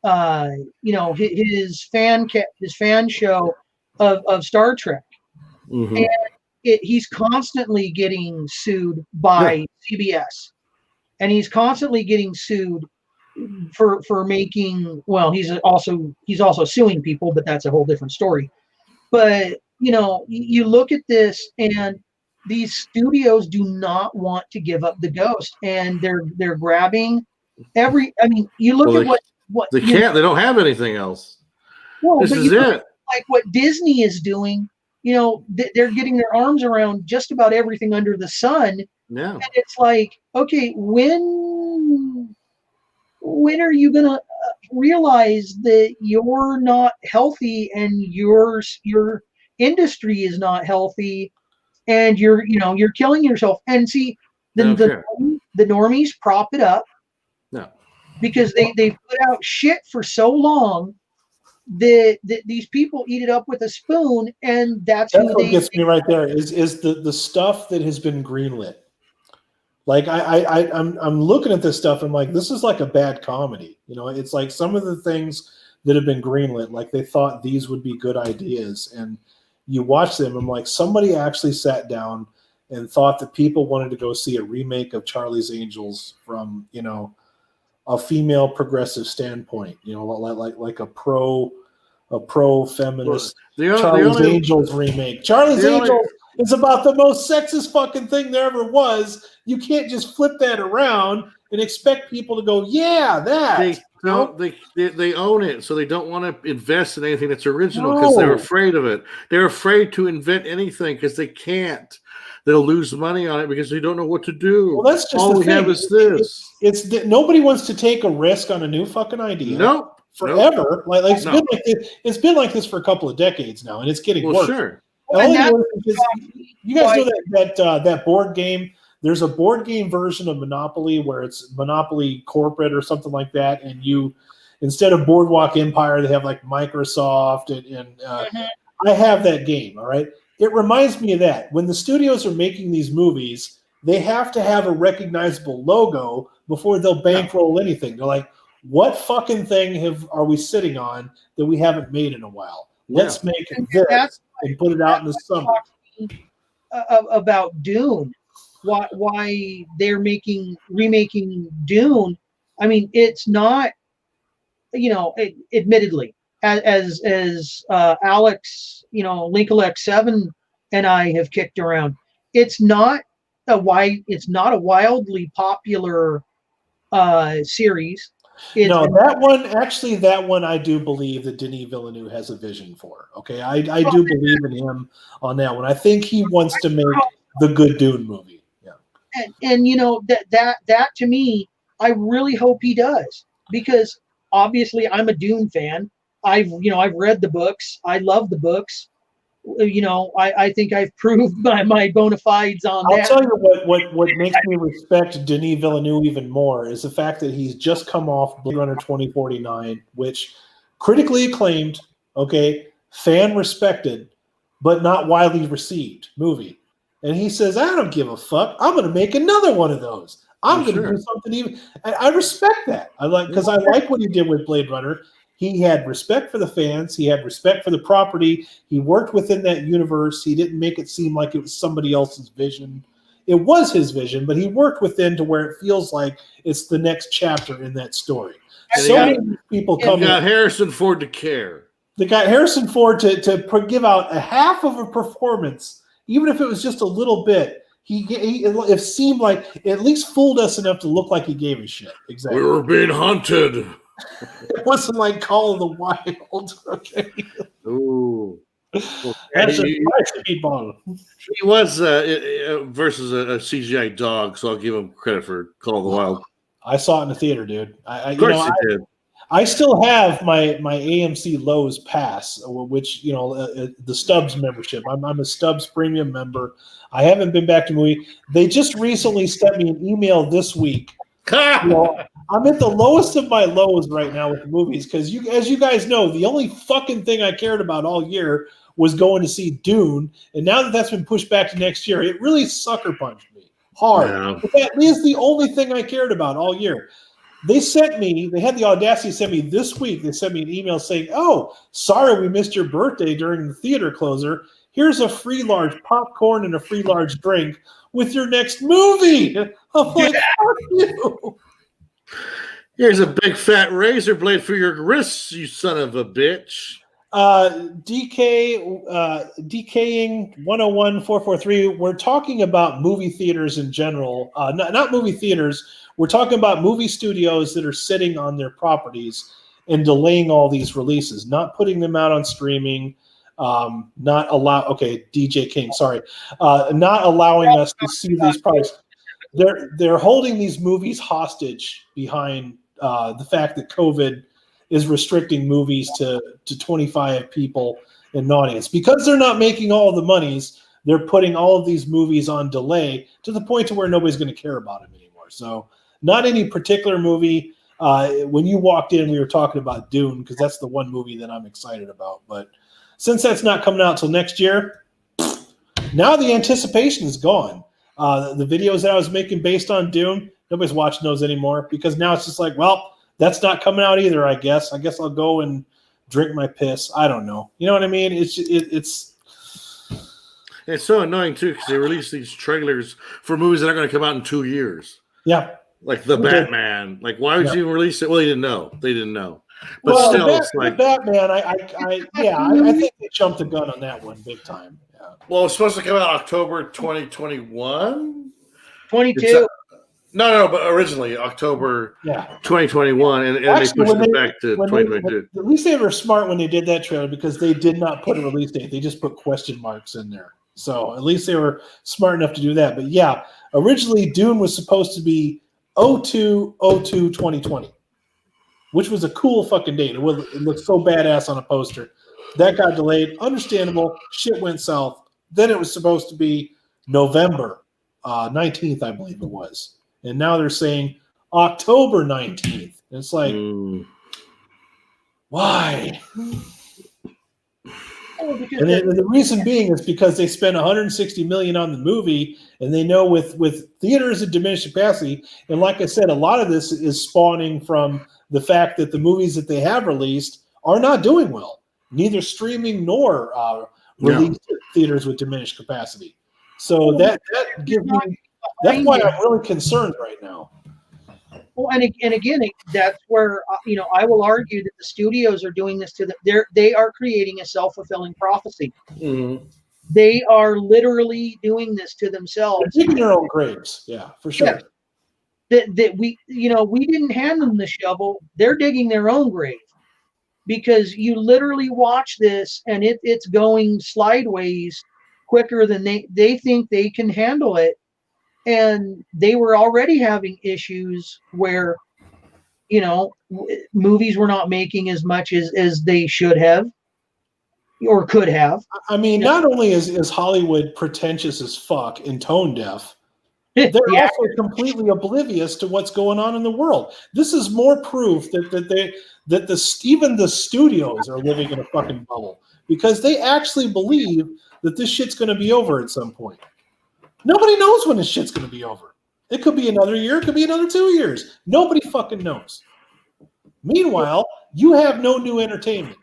You know, his fan show of Star Trek, and he's constantly getting sued by CBS, and he's constantly getting sued for making. Well, he's also suing people, but that's a whole different story. But you know, you look at this, and these studios do not want to give up the ghost, and they're grabbing every. I mean, you look at what they can't. They don't have anything else. Well, this is it. Like what Disney is doing. You know, they're getting their arms around just about everything under the sun. Yeah. And it's like, okay, when are you gonna realize that you're not healthy and your industry is not healthy, and you're killing yourself? And see, the normies prop it up. No. Because they put out shit for so long that these people eat it up with a spoon, and that's what gets me right there is the stuff that has been greenlit. Like I'm looking at this stuff, I'm like, this is like a bad comedy. You know, it's like some of the things that have been greenlit, like they thought these would be good ideas, and you watch them, I'm like, somebody actually sat down and thought that people wanted to go see a remake of Charlie's Angels from, you know, a female progressive standpoint, you know, like a pro feminist Charlie's Angels remake. Charlie's Angels is about the most sexist fucking thing there ever was. You can't just flip that around and expect people to go, yeah, that. They own it, so they don't want to invest in anything that's original because they're afraid of it. They're afraid to invent anything because they can't. They'll lose money on it because they don't know what to do. Well, that's just all we have is this. It's nobody wants to take a risk on a new fucking idea. Nope. Forever. Like it's been like this for a couple of decades now, and it's getting worse. Sure. You guys know that board game. There's a board game version of Monopoly where it's Monopoly Corporate or something like that, and you instead of Boardwalk Empire, they have like Microsoft and I have that game. All right. It reminds me of that. When the studios are making these movies, they have to have a recognizable logo before they'll bankroll anything. They're like, what fucking thing are we sitting on that we haven't made in a while? Let's make this and put it out in the summer. About Dune, why they're remaking Dune. I mean, it's not, you know, admittedly, as Alex, you know, Linkle-X7 and I have kicked around. It's not a wildly popular series. That one I do believe that Denis Villeneuve has a vision for. Okay, I do believe in him on that one. I think he wants to make the good Dune movie. Yeah, and you know that to me, I really hope he does, because obviously I'm a Dune fan. I've read the books. I love the books. You know, I think I've proved my bona fides on that. I'll tell you what makes me respect Denis Villeneuve even more is the fact that he's just come off Blade Runner 2049, which critically acclaimed, okay, fan respected, but not widely received movie. And he says, I don't give a fuck. I'm going to make another one of those. I'm going to do something even. I respect that. I like what he did with Blade Runner. He had respect for the fans. He had respect for the property. He worked within that universe. He didn't make it seem like it was somebody else's vision. It was his vision, but he worked within to where it feels like it's the next chapter in that story. And so many people come in. Got Harrison Ford to care. They got Harrison Ford to give out a half of a performance, even if it was just a little bit, It seemed like it at least fooled us enough to look like he gave a shit. Exactly. We were being hunted. It wasn't like Call of the Wild. Okay. Ooh. That's a spicy meatball. He was versus a CGI dog, so I'll give him credit for Call of the Wild. I saw it in the theater, dude. Of course you did. I still have my AMC Lowe's pass, which the Stubbs membership. I'm a Stubbs premium member. I haven't been back to movie. They just recently sent me an email this week. I'm at the lowest of my lows right now with movies because as you guys know, the only fucking thing I cared about all year was going to see Dune, and now that that's been pushed back to next year, it really sucker punched me hard. Yeah. But that is the only thing I cared about all year. They had the audacity to send me this week. They sent me an email saying, "Oh, sorry we missed your birthday during the theater closer. Here's a free large popcorn and a free large drink with your next movie." I'm like, fuck you. Here's a big fat razor blade for your wrists, you son of a bitch. DKing 101443. We're talking about movie theaters in general. Not movie theaters. We're talking about movie studios that are sitting on their properties and delaying all these releases, not putting them out on streaming, not allowing us to see these products. They're holding these movies hostage behind the fact that COVID is restricting movies to 25 people in an audience. Because they're not making all the monies, they're putting all of these movies on delay to the point to where nobody's going to care about them anymore. So not any particular movie. When you walked in, we were talking about Dune because that's the one movie that I'm excited about. But since that's not coming out till next year, now the anticipation is gone. The videos that I was making based on Dune, nobody's watching those anymore because now it's just like, well, that's not coming out either, I guess. I guess I'll go and drink my piss. I don't know. You know what I mean? It's so annoying, too, because they release these trailers for movies that are going to come out in 2 years. Yeah. Like The Batman. Like, why would you even release it? Well, they didn't know. But well, still, it's like... The Batman, I think they jumped the gun on that one big time. Yeah. Well, it's supposed to come out October 2021? 22. No, but originally October 2021, and actually, they pushed it back to 2022. At least they were smart when they did that trailer because they did not put a release date. They just put question marks in there. So at least they were smart enough to do that. But yeah, originally Dune was supposed to be 02/02/2020, which was a cool fucking date. It looked so badass on a poster. That got delayed. Understandable. Shit went south. Then it was supposed to be November 19th, I believe it was. And now they're saying October 19th. And it's like, why? And the reason being is because they spent $160 million on the movie, and they know with theaters at diminished capacity, and like I said, a lot of this is spawning from the fact that the movies that they have released are not doing well, neither streaming nor released at theaters with diminished capacity. So that gives me. That's why I'm really concerned right now. Well, and again, that's where I will argue that the studios are doing this to them. They are creating a self-fulfilling prophecy. Mm-hmm. They are literally doing this to themselves. They're digging their own graves. Yeah, for sure. Yeah. That we didn't hand them the shovel. They're digging their own grave because you literally watch this and it's going sideways quicker than they think they can handle it. And they were already having issues where, movies were not making as much as they should have or could have. I mean, not only is Hollywood pretentious as fuck and tone deaf, they're also completely oblivious to what's going on in the world. This is more proof that even the studios are living in a fucking bubble because they actually believe that this shit's going to be over at some point. Nobody knows when this shit's going to be over. It could be another year. It could be another 2 years. Nobody fucking knows. Meanwhile, you have no new entertainment.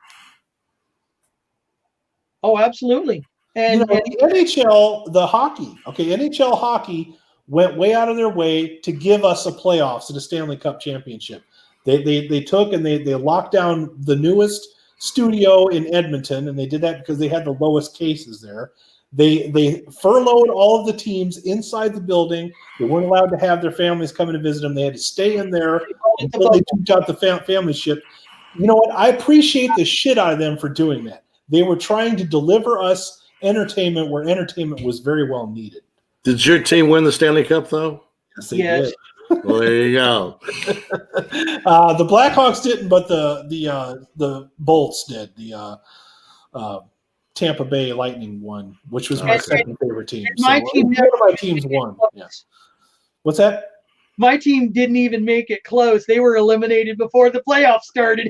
Oh, absolutely. And the NHL, NHL hockey went way out of their way to give us a playoffs and a Stanley Cup championship. They took and they locked down the newest studio in Edmonton, and they did that because they had the lowest cases there. They furloughed all of the teams inside the building. They weren't allowed to have their families coming to visit them. They had to stay in there until they took out the family ship. You know what? I appreciate the shit out of them for doing that. They were trying to deliver us entertainment where entertainment was very well needed. Did your team win the Stanley Cup, though? Yes, they did. Well, there you go. The Blackhawks didn't, but the Bolts did. The Tampa Bay Lightning won, which was my second favorite team. My team, one of my teams won. Yeah. What's that? My team didn't even make it close. They were eliminated before the playoffs started.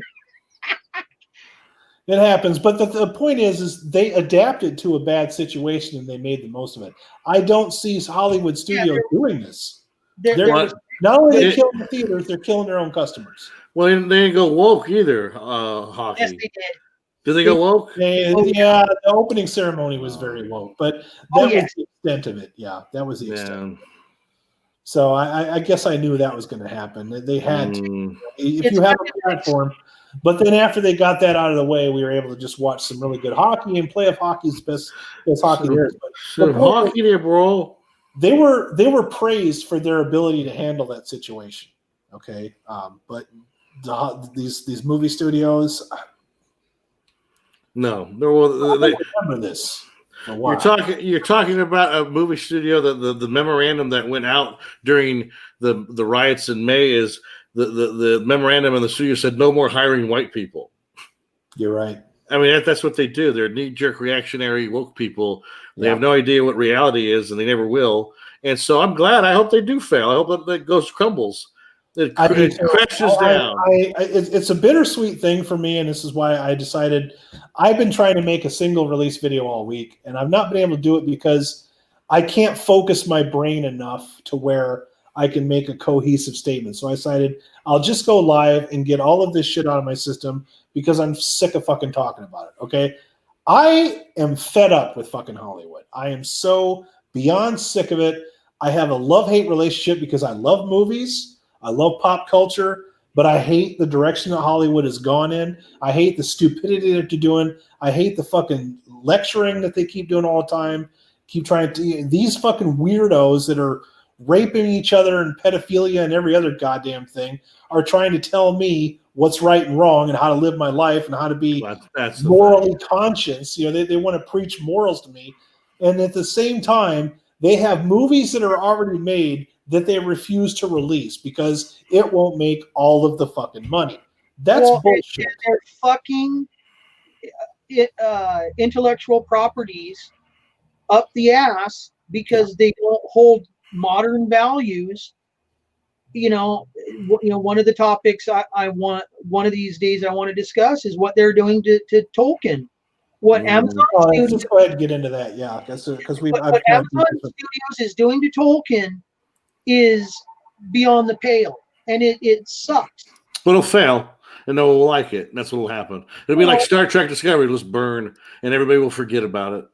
It happens, but the point is they adapted to a bad situation and they made the most of it. I don't see Hollywood studios doing this. They're not only are they killing the theaters, they're killing their own customers. Well, they didn't go woke either. Hockey. Yes, they did. Did they go woke? Yeah, the opening ceremony was very woke, but that was the extent of it. Yeah, that was the extent. So I guess I knew that was going to happen. They had to. If you have a platform. But then after they got that out of the way, we were able to just watch some really good hockey, and playoff hockey's best hockey there is. But hockey there, bro. They were praised for their ability to handle that situation. Okay, but these movie studios. No, they remember this. You're talking about a movie studio that the memorandum that went out during the riots in May is the memorandum in the studio said no more hiring white people. You're right. I mean that's what they do. They're knee-jerk reactionary woke people. They have no idea what reality is, and they never will. And so I'm glad. I hope they do fail. I hope that crumbles. It crashes down. It's a bittersweet thing for me, and this is why I decided I've been trying to make a single release video all week, and I've not been able to do it because I can't focus my brain enough to where I can make a cohesive statement. So I decided I'll just go live and get all of this shit out of my system because I'm sick of fucking talking about it, okay? I am fed up with fucking Hollywood. I am so beyond sick of it. I have a love-hate relationship because I love movies. I love pop culture, but I hate the direction that Hollywood has gone in. I hate the stupidity that they're doing. I hate the fucking lecturing that they keep doing all the time. Keep trying to these fucking weirdos that are raping each other and pedophilia and every other goddamn thing are trying to tell me what's right and wrong and how to live my life and how to be morally conscious. You know, they want to preach morals to me. And at the same time, they have movies that are already made that they refuse to release because it won't make all of the fucking money. That's bullshit. They're fucking intellectual properties up the ass because they don't hold modern values. You know, one of the topics I want one of these days I want to discuss is what they're doing to Tolkien. What Amazon Studios, let's go ahead and get into that, yeah, because what Amazon Studios is doing to Tolkien is beyond the pale, and it sucks. But it'll fail, and no one will like it. And that's what will happen. It'll be like Star Trek Discovery. It'll just burn, and everybody will forget about it.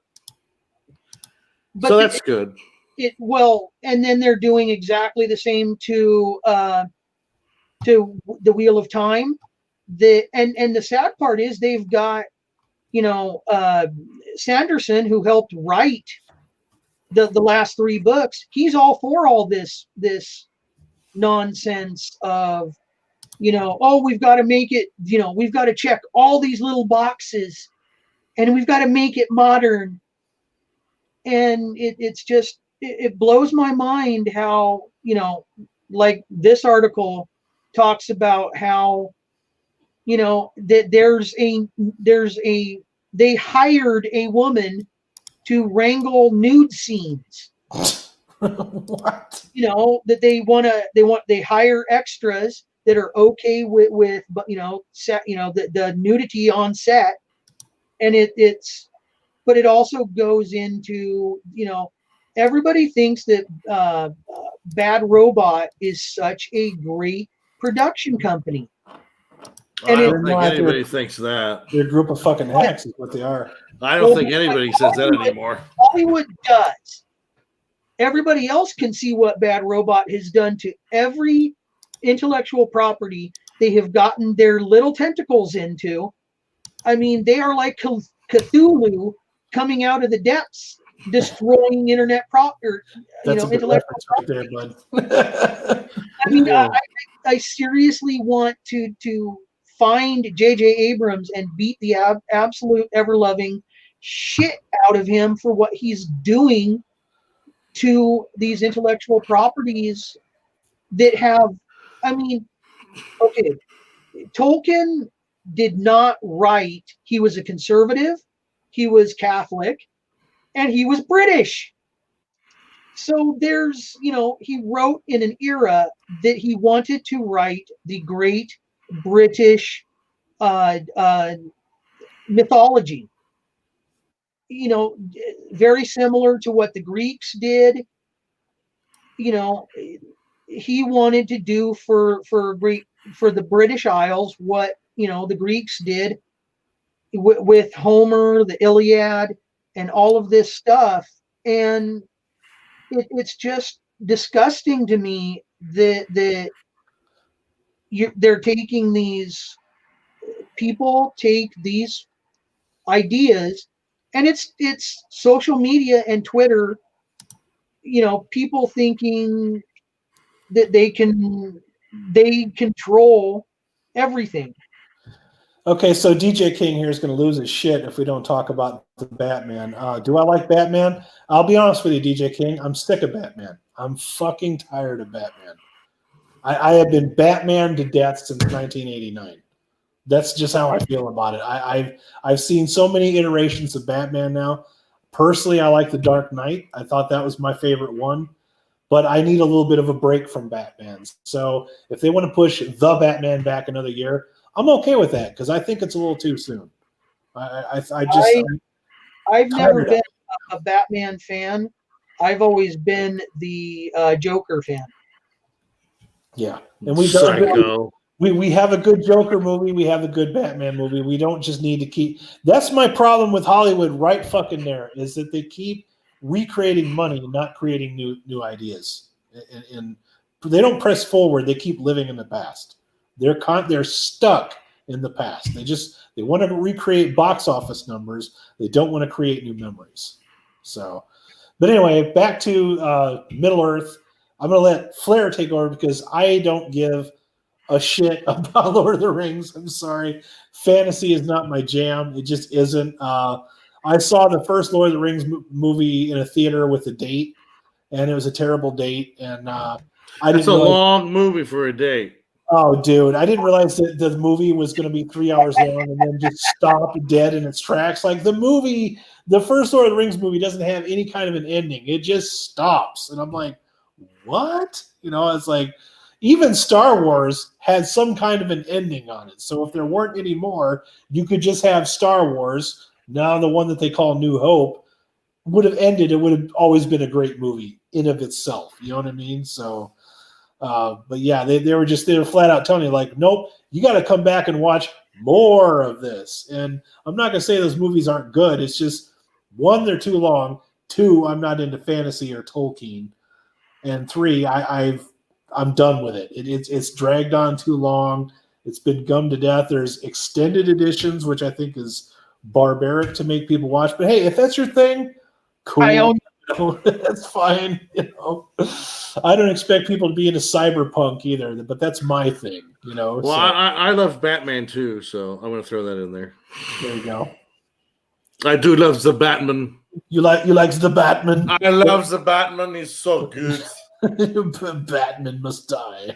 But so that's good. And then they're doing exactly the same to the Wheel of Time. And the sad part is they've got Sanderson, who helped write the last 3 books. He's all for all this nonsense of we've got to make it, we've got to check all these little boxes and we've got to make it modern. And it's just it blows my mind how like this article talks about how that they hired a woman to wrangle nude scenes. What? They hire extras that are okay with set, the nudity on set, and but it also goes into everybody thinks that Bad Robot is such a great production company. I don't think anybody thinks that. They're a group of fucking hacks is what they are. I don't think anybody says that anymore. Hollywood does. Everybody else can see what Bad Robot has done to every intellectual property they have gotten their little tentacles into. I mean, they are like Cthulhu coming out of the depths destroying internet That's a good intellectual reference property. right there, bud. I mean, Yeah. I seriously want to find J.J. Abrams and beat the absolute ever-loving shit out of him for what he's doing to these intellectual properties that have, I mean, okay, Tolkien did not write, he was a conservative, he was Catholic, and he was British. So there's, he wrote in an era that he wanted to write the great British mythology. Very similar to what the Greeks did. He wanted to do for the British Isles what the Greeks did with Homer, the Iliad, and all of this stuff. And it's just disgusting to me that they're taking these people take these ideas, and it's social media and Twitter. People thinking that they control everything. Okay, so DJ King here is going to lose his shit if we don't talk about the Batman. Do I like Batman? I'll be honest with you, DJ King. I'm sick of Batman. I'm fucking tired of Batman. I have been Batman to death since 1989. That's just how I feel about it. I've seen so many iterations of Batman now. Personally, I like The Dark Knight. I thought that was my favorite one. But I need a little bit of a break from Batman. So if they want to push the Batman back another year, I'm okay with that because I think it's a little too soon. I've never been a Batman fan. I've always been the Joker fan. Yeah, and we have a good Joker movie. We have a good Batman movie. We don't just need to keep. That's my problem with Hollywood, right? Fucking there is that they keep recreating money, not creating new ideas, and they don't press forward. They keep living in the past. They're stuck in the past. They want to recreate box office numbers. They don't want to create new memories. So, but anyway, back to Middle Earth. I'm going to let Flair take over because I don't give a shit about Lord of the Rings. I'm sorry. Fantasy is not my jam. It just isn't. I saw the first Lord of the Rings movie in a theater with a date, and it was a terrible date. And it's a long movie for a date. Oh, dude, I didn't realize that the movie was going to be 3 hours long and then just stop dead in its tracks. Like the first Lord of the Rings movie doesn't have any kind of an ending. It just stops. And I'm like, what? It's like even Star Wars had some kind of an ending on it. So if there weren't any more, you could just have Star Wars. Now the one that they call New Hope would have ended. It would have always been a great movie in of itself. You know what I mean? So... but yeah, they were flat out telling you like, nope, you got to come back and watch more of this. And I'm not gonna say those movies aren't good. It's just one, they're too long. Two, I'm not into fantasy or Tolkien. And three, I'm done with it. It's dragged on too long. It's been gummed to death. There's extended editions, which I think is barbaric to make people watch. But hey, if that's your thing, cool. I own that's fine. I don't expect people to be into cyberpunk either, but that's my thing. Well, so. I love Batman too, so I'm going to throw that in there. There you go. I do love the Batman. You like the Batman? I love the Batman. He's so good. Batman must die.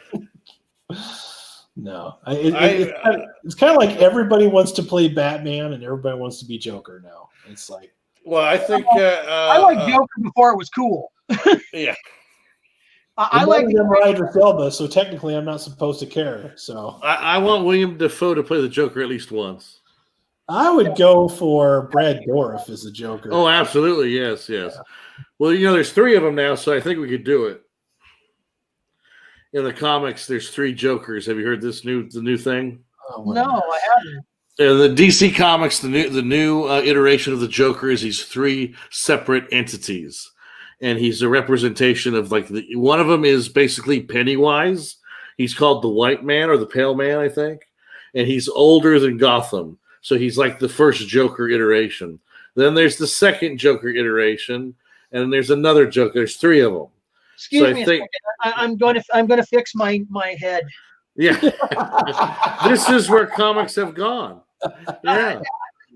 No, it's kind of like everybody wants to play Batman and everybody wants to be Joker now. It's like. Well, I think I liked Joker before it was cool. Yeah, I like Idris Elba, so technically I'm not supposed to care. So I want William Dafoe to play the Joker at least once. I would go for Brad Dourif as the Joker. Oh, absolutely, yes. Yeah. Well, there's 3 of them now, so I think we could do it. In the comics, there's 3 Jokers. Have you heard the new thing? Oh, no, I haven't. The DC Comics, the new iteration of the Joker is these 3 separate entities, and he's a representation of one of them is basically Pennywise. He's called the White Man or the Pale Man, I think, and he's older than Gotham, so he's like the first Joker iteration. Then there's the second Joker iteration, and then there's another Joker. There's 3 of them. Excuse So me I a think, second. I'm going to fix my head. yeah, this is where comics have gone. Yeah,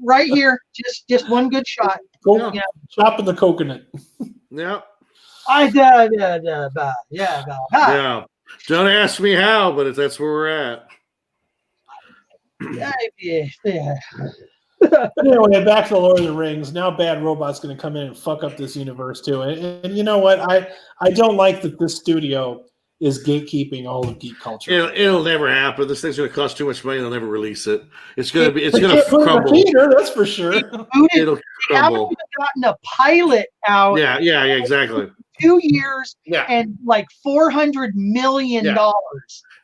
Right here, just one good shot. Go Yeah. chopping the coconut. yeah, Yeah. yeah. Don't ask me how, but that's where we're at. Yeah. Anyway, back to the Lord of the Rings. Now, Bad Robot's going to come in and fuck up this universe too. And you know what? I don't like that this studio is gatekeeping all of geek culture. It'll never happen. This thing's going to cost too much money. They'll never release it. It's going to crumble. Theater, that's for sure. It'll They haven't crumble. even gotten a pilot out. Yeah, exactly. 2 years Yeah. and like $400 million. Yeah.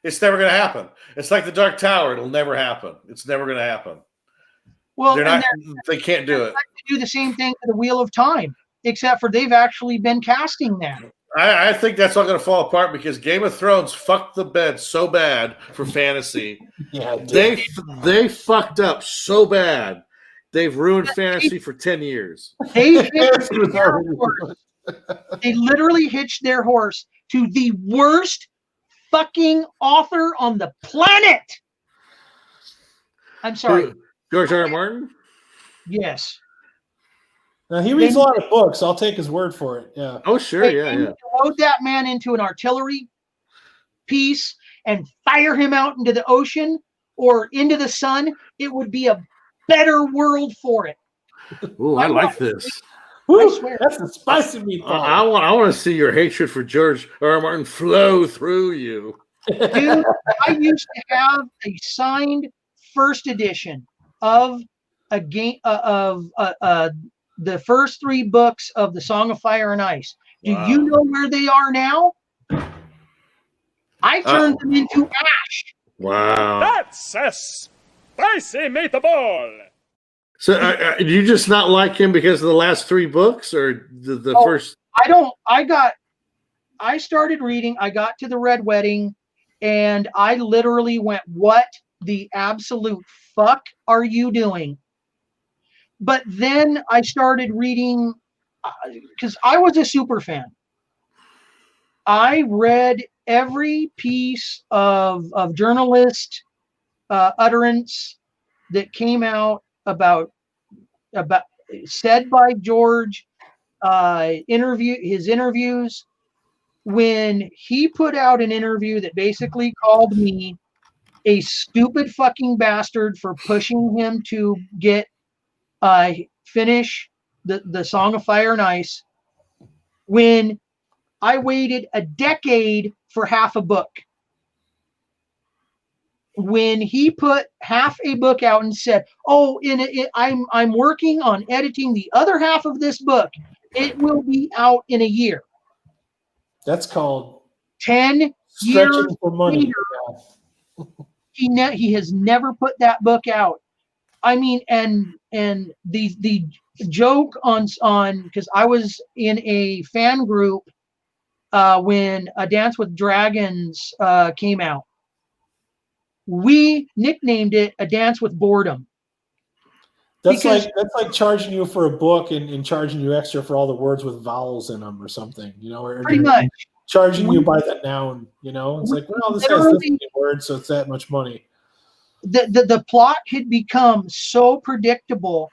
It's never going to happen. It's like the Dark Tower. It'll never happen. It's never going to happen. Well, They can't do it. do the same thing to the Wheel of Time, except for they've actually been casting that. I think that's all going to fall apart because Game of Thrones fucked the bed so bad for fantasy. Yeah, They fucked up so bad. They've ruined fantasy for 10 years. They literally hitched their horse to the worst fucking author on the planet. I'm sorry. George R. R. Martin? Yes. Now, he reads a lot of books. I'll take his word for it. Yeah. Oh, sure. They Yeah. need to load that man into an artillery piece and fire him out into the ocean or into the sun. It would be a better world for it. Ooh, I like this. Woo, swear. that's the spicy meatball. I want to see your hatred for George R. R. Martin flow through you. Dude, I used to have a signed first edition of a game the first 3 books of the Song of Fire and Ice. Do Wow. you know where they are now? I turned them into ash. Wow. That's a spicy meatball. So, do you just not like him because of the last 3 books, or the first? I started reading. I got to the Red Wedding, and I literally went, "What the absolute fuck are you doing?" But then I started reading because I was a super fan. I read every piece of journalist utterance that came out about said by George, his interviews. When he put out an interview that basically called me a stupid fucking bastard for pushing him to get finish the Song of Fire and Ice, when I waited a decade for half a book. When he put half a book out and said, "Oh, I'm working on editing the other half of this book. It will be out in a year." That's called 10 stretching years for money. later, he has never put that book out. I mean, and the joke on because I was in a fan group when A Dance with Dragons came out. We nicknamed it A Dance with Boredom. That's like charging you for a book and charging you extra for all the words with vowels in them or something, or Pretty much. charging you by the noun, It's like, well, this has this many words, so it's that much money. The plot had become so predictable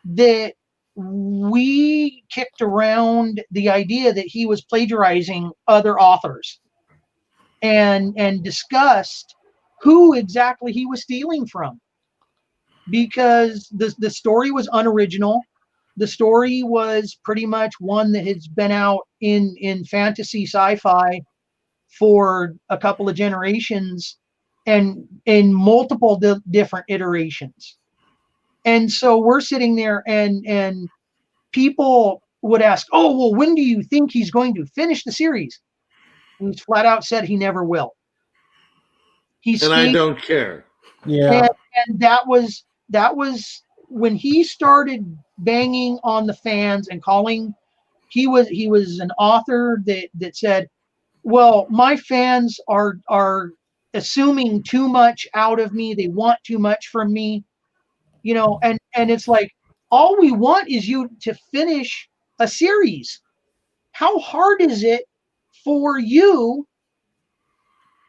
that we kicked around the idea that he was plagiarizing other authors and discussed who exactly he was stealing from, because the story was unoriginal. The story was pretty much one that has been out in fantasy sci-fi for a couple of generations and in multiple different iterations. And so we're sitting there and people would ask, "Oh, well, when do you think he's going to finish the series?" And he's flat out said he never will. I don't care. Yeah. And that was when he started banging on the fans and calling. He was an author that said, "Well, my fans are assuming too much out of me. They want too much from me." And it's like, all we want is you to finish a series. How hard is it for you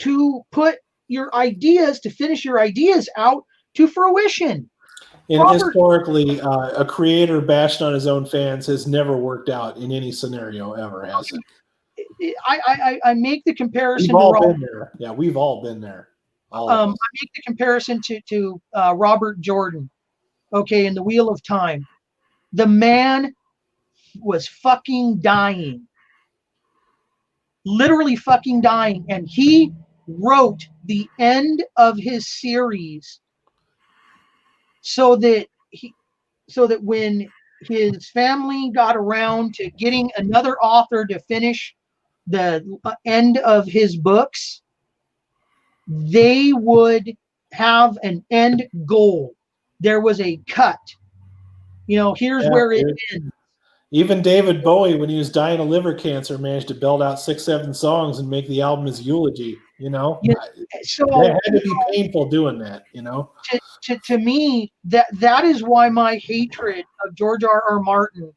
to put your ideas, to finish your ideas out to fruition? And Robert, historically, a creator bashed on his own fans has never worked out in any scenario ever, has it? I make the comparison. We've all been there. Yeah, we've all been there. I make the comparison to Robert Jordan. Okay, in the Wheel of Time, the man was fucking dying, literally fucking dying, and he wrote the end of his series so that when his family got around to getting another author to finish the end of his books, they would have an end goal. There was a cut. Here's where it ends. Even David Bowie, when he was dying of liver cancer, managed to belt out 6-7 songs and make the album his eulogy. So it had to be painful doing that. To me, that is why my hatred of George R.R. Martin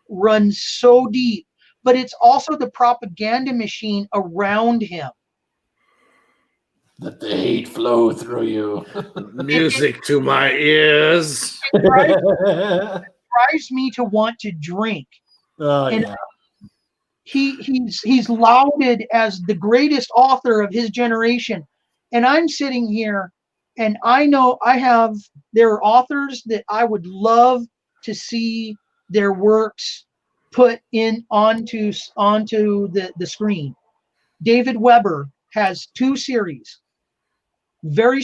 runs so deep. But it's also the propaganda machine around him. Let the hate flow through you. Music to my ears. It drives me to want to drink. Oh, and yeah. He's lauded as the greatest author of his generation. And I'm sitting here and I know there are authors that I would love to see their works put onto the screen. David Weber has 2 series, very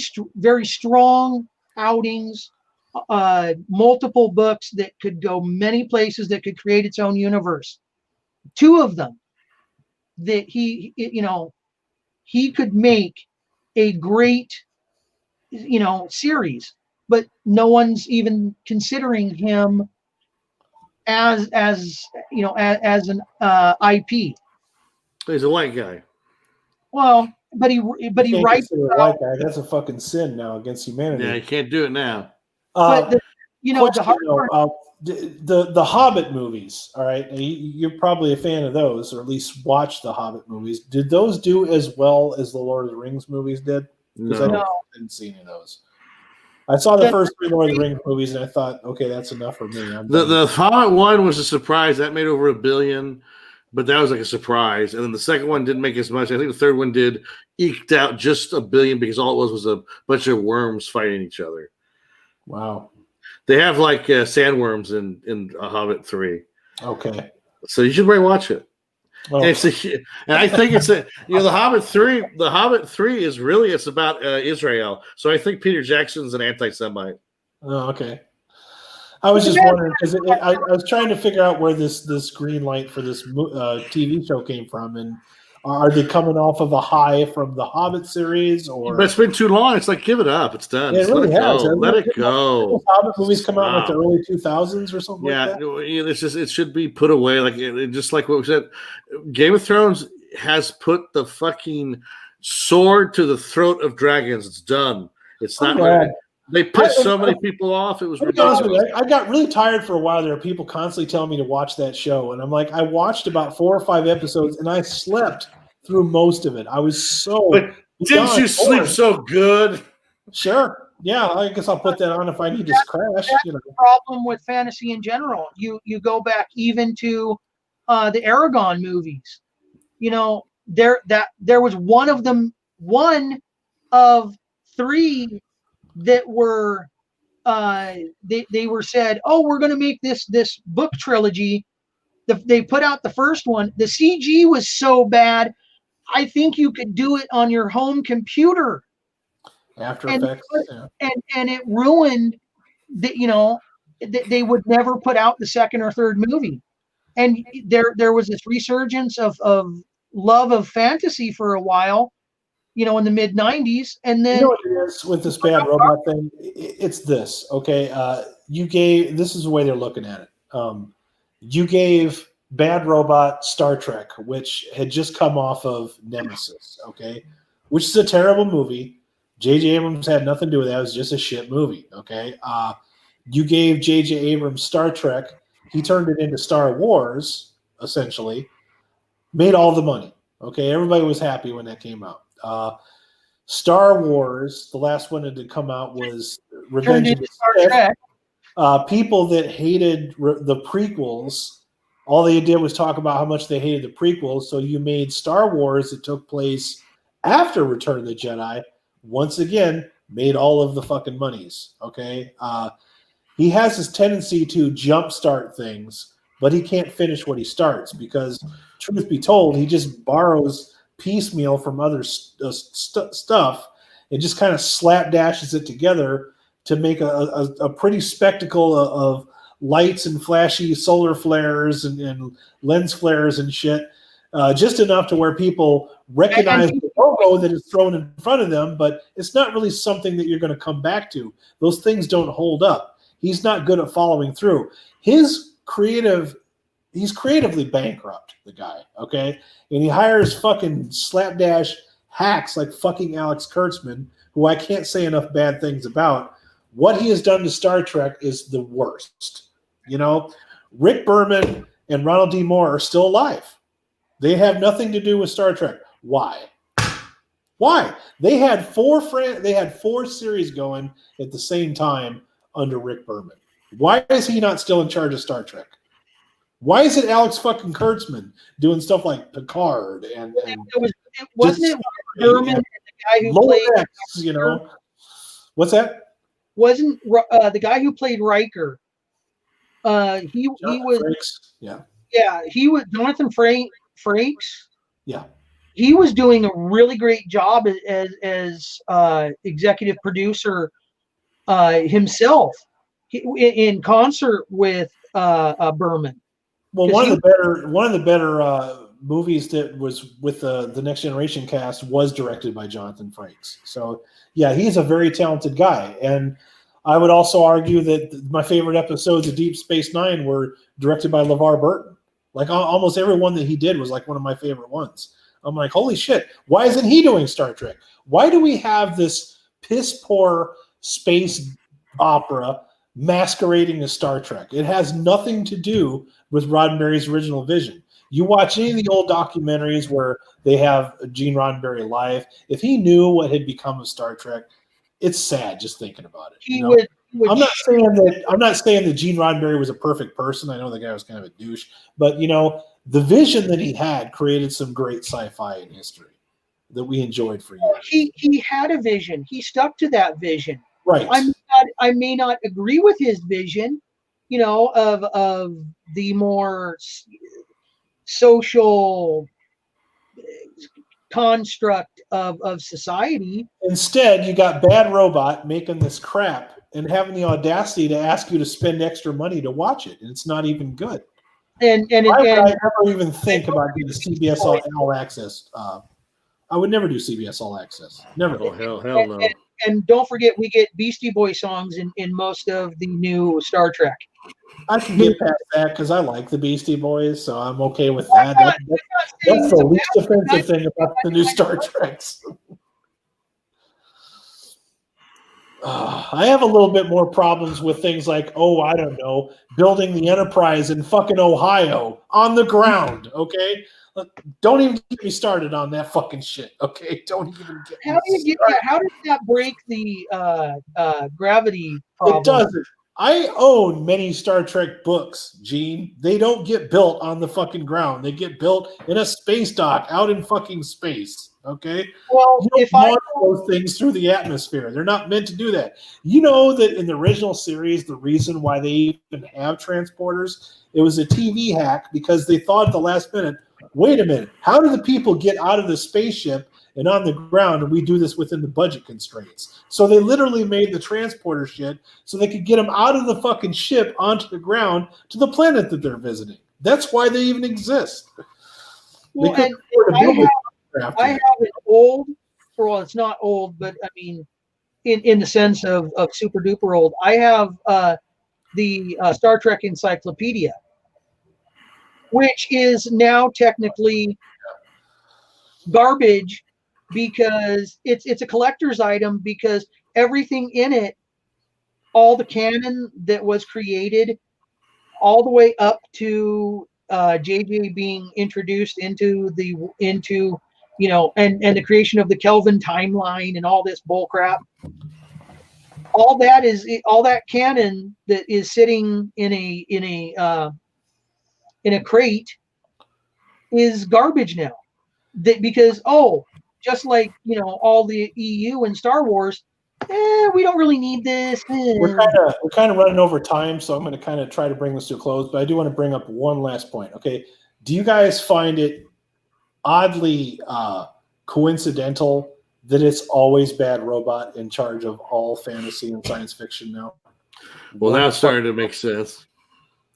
strong outings, multiple books that could go many places, that could create its own universe. 2 of them that he could make a great series, but no one's even considering him as an IP. He's a white guy. Well, but he writes. White guy. That's a fucking sin now against humanity. Yeah, you can't do it now. But the Hobbit movies. All right, you're probably a fan of those, or at least watch the Hobbit movies. Did those do as well as the Lord of the Rings movies did? No. I didn't see any of those. I saw the first 3 Lord of the Rings movies, and I thought, okay, that's enough for me. The Hobbit one was a surprise. That made over $1 billion, but that was like a surprise. And then the second one didn't make as much. I think the third one eked out just $1 billion because all it was a bunch of worms fighting each other. Wow. They have like sandworms in A Hobbit 3. Okay. So you should really watch it. Oh. And I think it's the Hobbit 3. The Hobbit 3 is really it's about Israel. So I think Peter Jackson's an anti-Semite. Oh, okay. I was just wondering because I was trying to figure out where this green light for this TV show came from, and are they coming off of a high from the Hobbit series, or? But it's been too long. It's like give it up. It's done. Yeah, it really has. Let it go. Hobbit movies come out in like the early 2000s or something. Yeah, like that? it's just it should be put away. Like just like what we said, Game of Thrones has put the fucking sword to the throat of dragons. It's done. It's not. They pissed so many people off. It was ridiculous. I got really tired for a while. There were people constantly telling me to watch that show, and I'm like, I watched about 4 or 5 episodes, and I slept through most of it. I was so. But didn't you sleep so good? Sure. Yeah, I guess I'll put that on if I need to crash. That's the problem with fantasy in general. You go back even to the Aragon movies. There was one of 3 that were they were said, oh, we're going to make this book trilogy. They put out the first one. The CG was so bad, I think you could do it on your home computer. After Effects, and it ruined that. They would never put out the second or third movie. And there was this resurgence of love of fantasy for a while, in the mid 90s. And then what it is with this bad robot thing, it's this, okay? This is the way they're looking at it. You gave Bad Robot Star Trek, which had just come off of Nemesis, okay? Which is a terrible movie. J.J. Abrams had nothing to do with that. It was just a shit movie, okay? You gave J.J. Abrams Star Trek. He turned it into Star Wars, essentially. Made all the money. Okay, everybody was happy when that came out. Star Wars, the last one that had come out was Revenge of the Sith. People that hated the prequels, all they did was talk about how much they hated the prequels. So you made Star Wars that took place after Return of the Jedi. Once again, made all of the fucking monies. Okay, he has this tendency to jumpstart things, but he can't finish what he starts because, truth be told, he just borrows piecemeal from other stuff and just kind of slapdashes it together to make a pretty spectacle of lights and flashy solar flares and lens flares and shit, just enough to where people recognize the logo that is thrown in front of them, but it's not really something that you're going to come back to. Those things don't hold up. He's not good at following through. He's creatively bankrupt, the guy, okay? And he hires fucking slapdash hacks like fucking Alex Kurtzman, who I can't say enough bad things about. What he has done to Star Trek is the worst. You know, Rick Berman and Ronald D. Moore are still alive. They have nothing to do with Star Trek. Why? Why? They had four series going at the same time under Rick Berman. Why is he not still in charge of Star Trek? Why is it Alex fucking Kurtzman doing stuff like Picard and wasn't it Berman and the guy who played X, you know? What's that? Wasn't the guy who played Riker? He was Frakes. Yeah. Yeah, he was Jonathan Frakes. Yeah. He was doing a really great job as executive producer himself in concert with Berman. Well, one of the better movies that was with the Next Generation cast was directed by Jonathan Frakes. So yeah, he's a very talented guy, and I would also argue that my favorite episodes of Deep Space Nine were directed by LeVar Burton. Like almost every one that he did was like one of my favorite ones. I'm like, holy shit, why isn't he doing Star Trek? Why do we have this piss poor space opera masquerading as Star Trek? It has nothing to do with Roddenberry's original vision. You watch any of the old documentaries where they have Gene Roddenberry live. If he knew what had become of Star Trek, it's sad just thinking about it. I'm not saying that Gene Roddenberry was a perfect person. I know the guy was kind of a douche, but the vision that he had created some great sci-fi in history that we enjoyed for years. He had a vision. He stuck to that vision. Right. I may not agree with his vision, of the more social construct of society. Instead, you got Bad Robot making this crap and having the audacity to ask you to spend extra money to watch it, and it's not even good. And I never even think about doing CBS All Access. I would never do CBS All Access. Never. Oh hell no. And don't forget, we get Beastie Boy songs in most of the new Star Trek. I can get past that because I like the Beastie Boys, so I'm okay with that. That's the least offensive thing about the new Star Treks. I have a little bit more problems with things like, I don't know, building the Enterprise in fucking Ohio on the ground, okay? Don't even get me started on that fucking shit, okay? Don't even get me started. How does that break the gravity problem? It doesn't. I own many Star Trek books, Gene. They don't get built on the fucking ground. They get built in a space dock out in fucking space. Okay? Well, you don't launch those things through the atmosphere. They're not meant to do that. You know that in the original series, the reason why they even have transporters, it was a TV hack because they thought at the last minute, wait a minute, how do the people get out of the spaceship and on the ground, and we do this within the budget constraints? So they literally made the transporter shit so they could get them out of the fucking ship onto the ground to the planet that they're visiting. That's why they even exist. Well, I have an old, well, it's not old, but I mean, in the sense of super duper old. I have the Star Trek Encyclopedia, which is now technically garbage because it's a collector's item because everything in it all the canon that was created, all the way up to JJ being introduced into and the creation of the Kelvin timeline and all this bullcrap. All that canon that is sitting in a crate is garbage now. Because just like all the EU and Star Wars, we don't really need this. We're kind of running over time, so I'm going to kind of try to bring this to a close. But I do want to bring up one last point. Okay, do you guys find it oddly coincidental that it's always Bad Robot in charge of all fantasy and science fiction now? Well, now it's starting to make sense.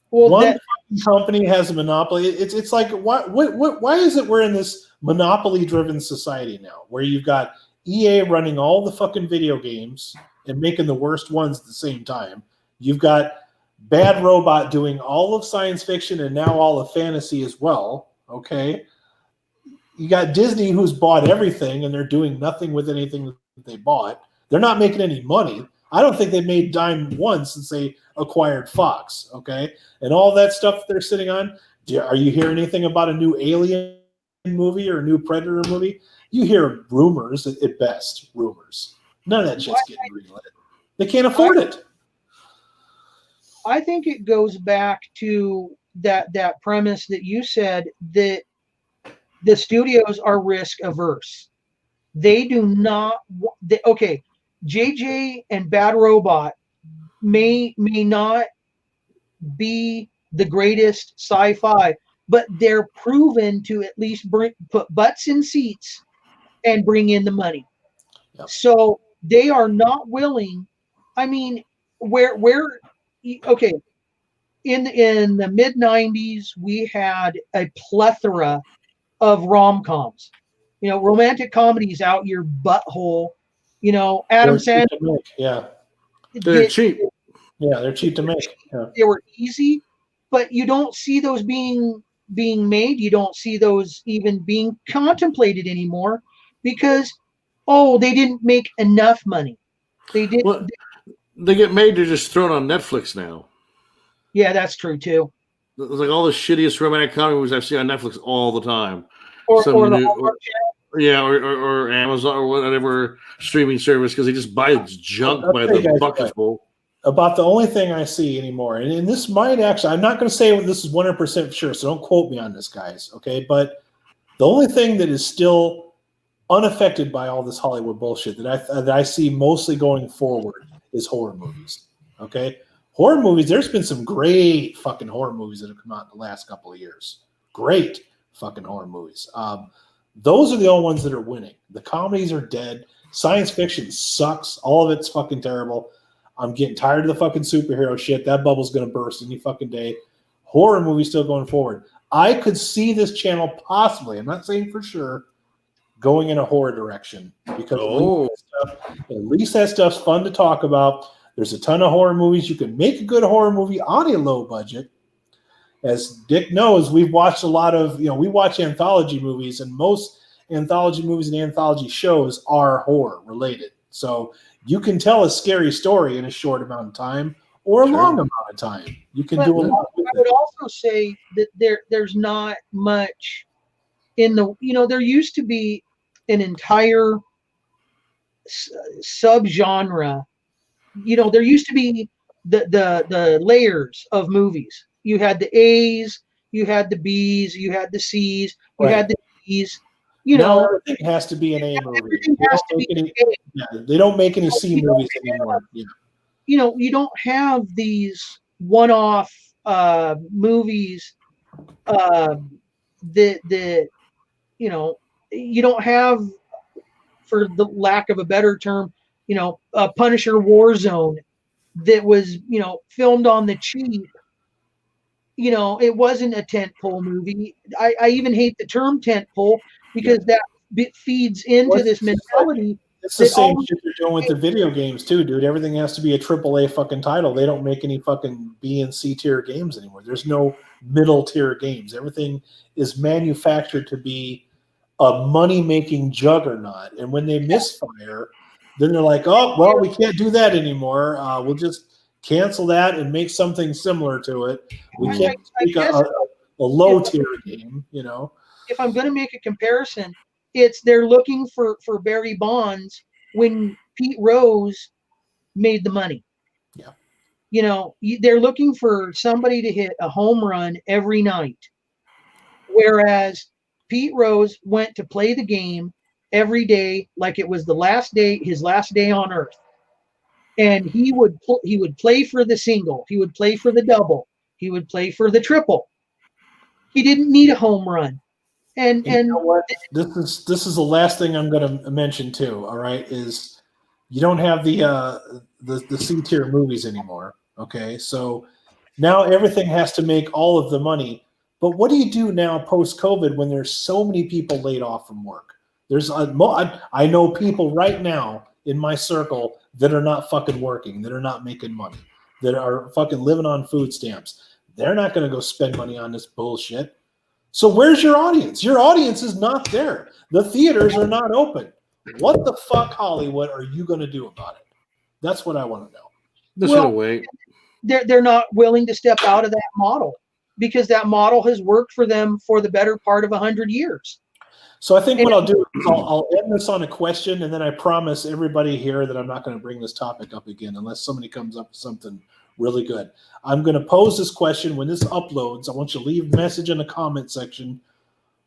Well, one company has a monopoly. It's like why is it we're in this monopoly-driven society now, where you've got EA running all the fucking video games and making the worst ones at the same time. You've got Bad Robot doing all of science fiction and now all of fantasy as well. Okay. You got Disney, who's bought everything and they're doing nothing with anything that they bought. They're not making any money. I don't think they've made dime once since they acquired Fox. Okay. And all that stuff they're sitting on. Are you hearing anything about a new Alien movie or a new Predator movie? You hear rumors at best, rumors. None of that shit's getting greenlit. They can't afford it. I think it goes back to that premise that you said, that the studios are risk averse. They do not. Okay, JJ and Bad Robot may not be the greatest sci-fi, but they're proven to at least put butts in seats and bring in the money. Yep. So they are not willing. I mean, okay, in the mid 90s, we had a plethora of rom-coms, romantic comedies out your butthole, Adam Sandler. Yeah. They're cheap. Yeah, they're cheap to make. Yeah. They were easy, but you don't see those being made. You don't see those even being contemplated anymore because, they didn't make enough money. They did. Well, they get made. They're just thrown on Netflix now. Yeah, that's true too. It's like all the shittiest romantic comedy movies I've seen on Netflix all the time. Or the Hallmark Channel. Yeah, or Amazon or whatever streaming service, because they just buy junk by the bucketful. About the only thing I see anymore, and this might actually, I'm not going to say this is 100% sure, so don't quote me on this, guys, okay? But the only thing that is still unaffected by all this Hollywood bullshit that I see mostly going forward is horror movies, okay? Horror movies, there's been some great fucking horror movies that have come out in the last couple of years. Great fucking horror movies. Those are the only ones that are winning. The comedies are dead. Science fiction sucks. All of it's fucking terrible. I'm getting tired of the fucking superhero shit. That bubble's going to burst any fucking day. Horror movies still going forward. I could see this channel possibly, I'm not saying for sure, going in a horror direction because at least that stuff's fun to talk about. There's a ton of horror movies. You can make a good horror movie on a low budget. As Dick knows, we've watched a lot of, we watch anthology movies, and most anthology movies and anthology shows are horror related. So you can tell a scary story in a short amount of time or a long amount of time. You can do a lot with I would also say that there's not much in the, there used to be an entire subgenre. There used to be the layers of movies. You had the A's, you had the B's, you had the C's, you had the D's. Everything has to be an A movie. They don't make any C movies anymore. Yeah. You don't have these one-off movies that you don't have, for the lack of a better term, a Punisher Warzone that was, filmed on the cheap. It wasn't a tentpole movie. I even hate the term tentpole because that feeds into this mentality. It's the same shit they're doing with the video games too, dude. Everything has to be a AAA fucking title. They don't make any fucking B and C tier games anymore. There's no middle tier games. Everything is manufactured to be a money making juggernaut. And when they misfire, Then they're like, oh, well, we can't do that anymore. We'll just cancel that and make something similar to it. We can't make a low tier game, you know. If I'm going to make a comparison, it's they're looking for Barry Bonds when Pete Rose made the money. Yeah. You know, they're looking for somebody to hit a home run every night. Whereas Pete Rose went to play the game every day like it was his last day on earth. And he would play for the single, he would play for the double, he would play for the triple. He didn't need a home run. And you know what? This is the last thing I'm going to mention too. All right, is you don't have the C tier movies anymore. Okay, so now everything has to make all of the money. But what do you do now post COVID when there's so many people laid off from work? I know people right now in my circle that are not fucking working, that are not making money, that are fucking living on food stamps. They're not going to go spend money on this bullshit. So where's your audience? Your audience is not there. The theaters are not open. What the fuck, Hollywood, are you going to do about it? That's what I want to know. Just gonna wait. They're not willing to step out of that model because that model has worked for them for the better part of 100 years. So I think what I'll do is I'll end this on a question, and then I promise everybody here that I'm not going to bring this topic up again unless somebody comes up with something really good. I'm going to pose this question when this uploads. I want you to leave a message in the comment section.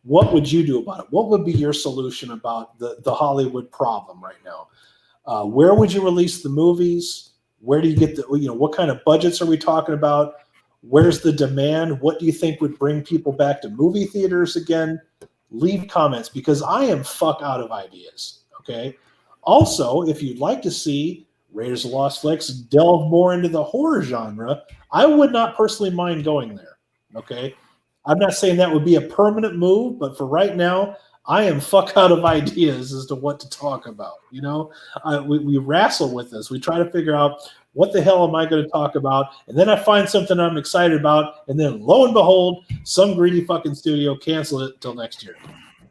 What would you do about it? What would be your solution about the Hollywood problem right now? Where would you release the movies? Where do you get what kind of budgets are we talking about? Where's the demand? What do you think would bring people back to movie theaters again? Leave comments because I am fuck out of ideas. Okay. Also, if you'd like to see Raiders of the Lost Flicks delve more into the horror genre, I would not personally mind going there. Okay. I'm not saying that would be a permanent move, but for right now, I am fuck out of ideas as to what to talk about. You know, we wrestle with this. We try to figure out what the hell am I going to talk about? And then I find something I'm excited about. And then lo and behold, some greedy fucking studio canceled it until next year.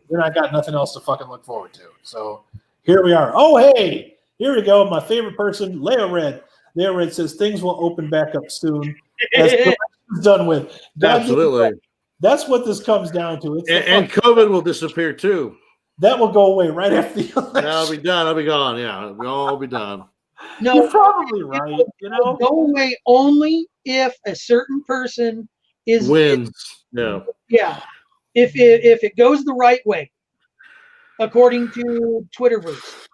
Then I got nothing else to fucking look forward to. So here we are. Oh, hey, here we go. My favorite person, Leo Red. Leo Red says things will open back up soon. That's done with. Absolutely. That's what this comes down to. And COVID will disappear too. That will go away right after the election. That'll be done. That'll be gone. Yeah, it'll all be done. No, you're probably right. You know, go away only if a certain person wins. Yeah. Yeah. If it goes the right way, according to Twitterverse.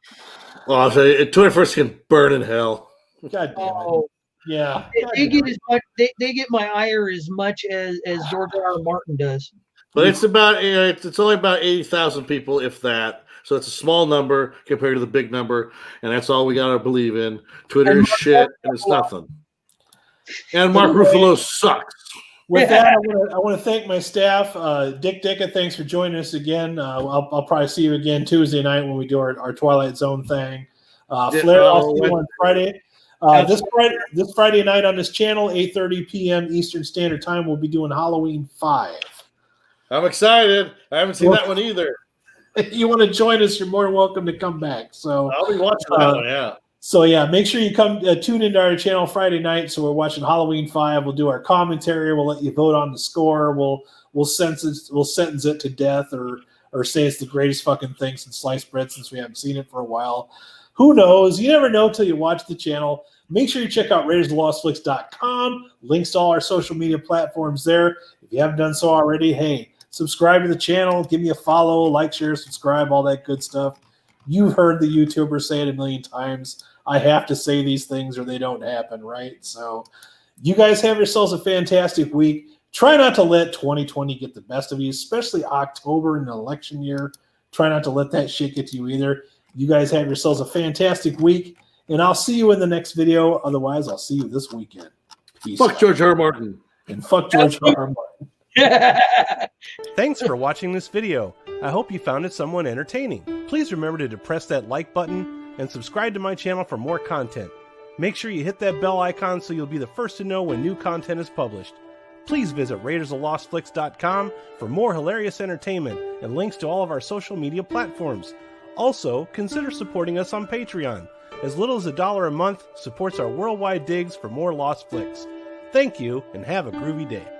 Well, I'll tell you, Twitterverse can burn in hell. God damn it. Yeah. They get as much. They get my ire as much as George R. R. Martin does. But it's about it's only about 80,000 people, if that. So it's a small number compared to the big number, and that's all we gotta believe in. Twitter is shit, and it's nothing. And Mark Ruffalo sucks. With that, I want to thank my staff. Dick Dicka, thanks for joining us again. I'll probably see you again Tuesday night when we do our Twilight Zone thing. Flair, I'll see you on Friday. This Friday night on this channel, 8:30 p.m. Eastern Standard Time, we'll be doing Halloween 5. I'm excited. I haven't seen that one either. You want to join us, you're more than welcome to come back. So I'll be watching that one, yeah. So yeah, make sure you come tune into our channel Friday night. So we're watching Halloween 5. We'll do our commentary. We'll let you vote on the score. We'll sentence it to death or say it's the greatest fucking thing since sliced bread since we haven't seen it for a while. Who knows? You never know till you watch the channel. Make sure you check out RaidersOfTheLostFlicks.com. Links to all our social media platforms there. If you haven't done so already, hey, subscribe to the channel. Give me a follow, like, share, subscribe, all that good stuff. You've heard the YouTubers say it a million times. I have to say these things or they don't happen, right? So you guys have yourselves a fantastic week. Try not to let 2020 get the best of you, especially October in an election year. Try not to let that shit get to you either. You guys have yourselves a fantastic week, and I'll see you in the next video. Otherwise, I'll see you this weekend. Peace fuck out. George R. R. Martin. And fuck George R. R. Martin. Thanks for watching this video. I hope you found it somewhat entertaining. Please remember to depress that like button and subscribe to my channel for more content. Make sure you hit that bell icon so you'll be the first to know when new content is published. Please visit RaidersOfTheLostFlicks.com for more hilarious entertainment and links to all of our social media platforms. Also, consider supporting us on Patreon. As little as $1 a month supports our worldwide digs for more lost flicks. Thank you, and have a groovy day.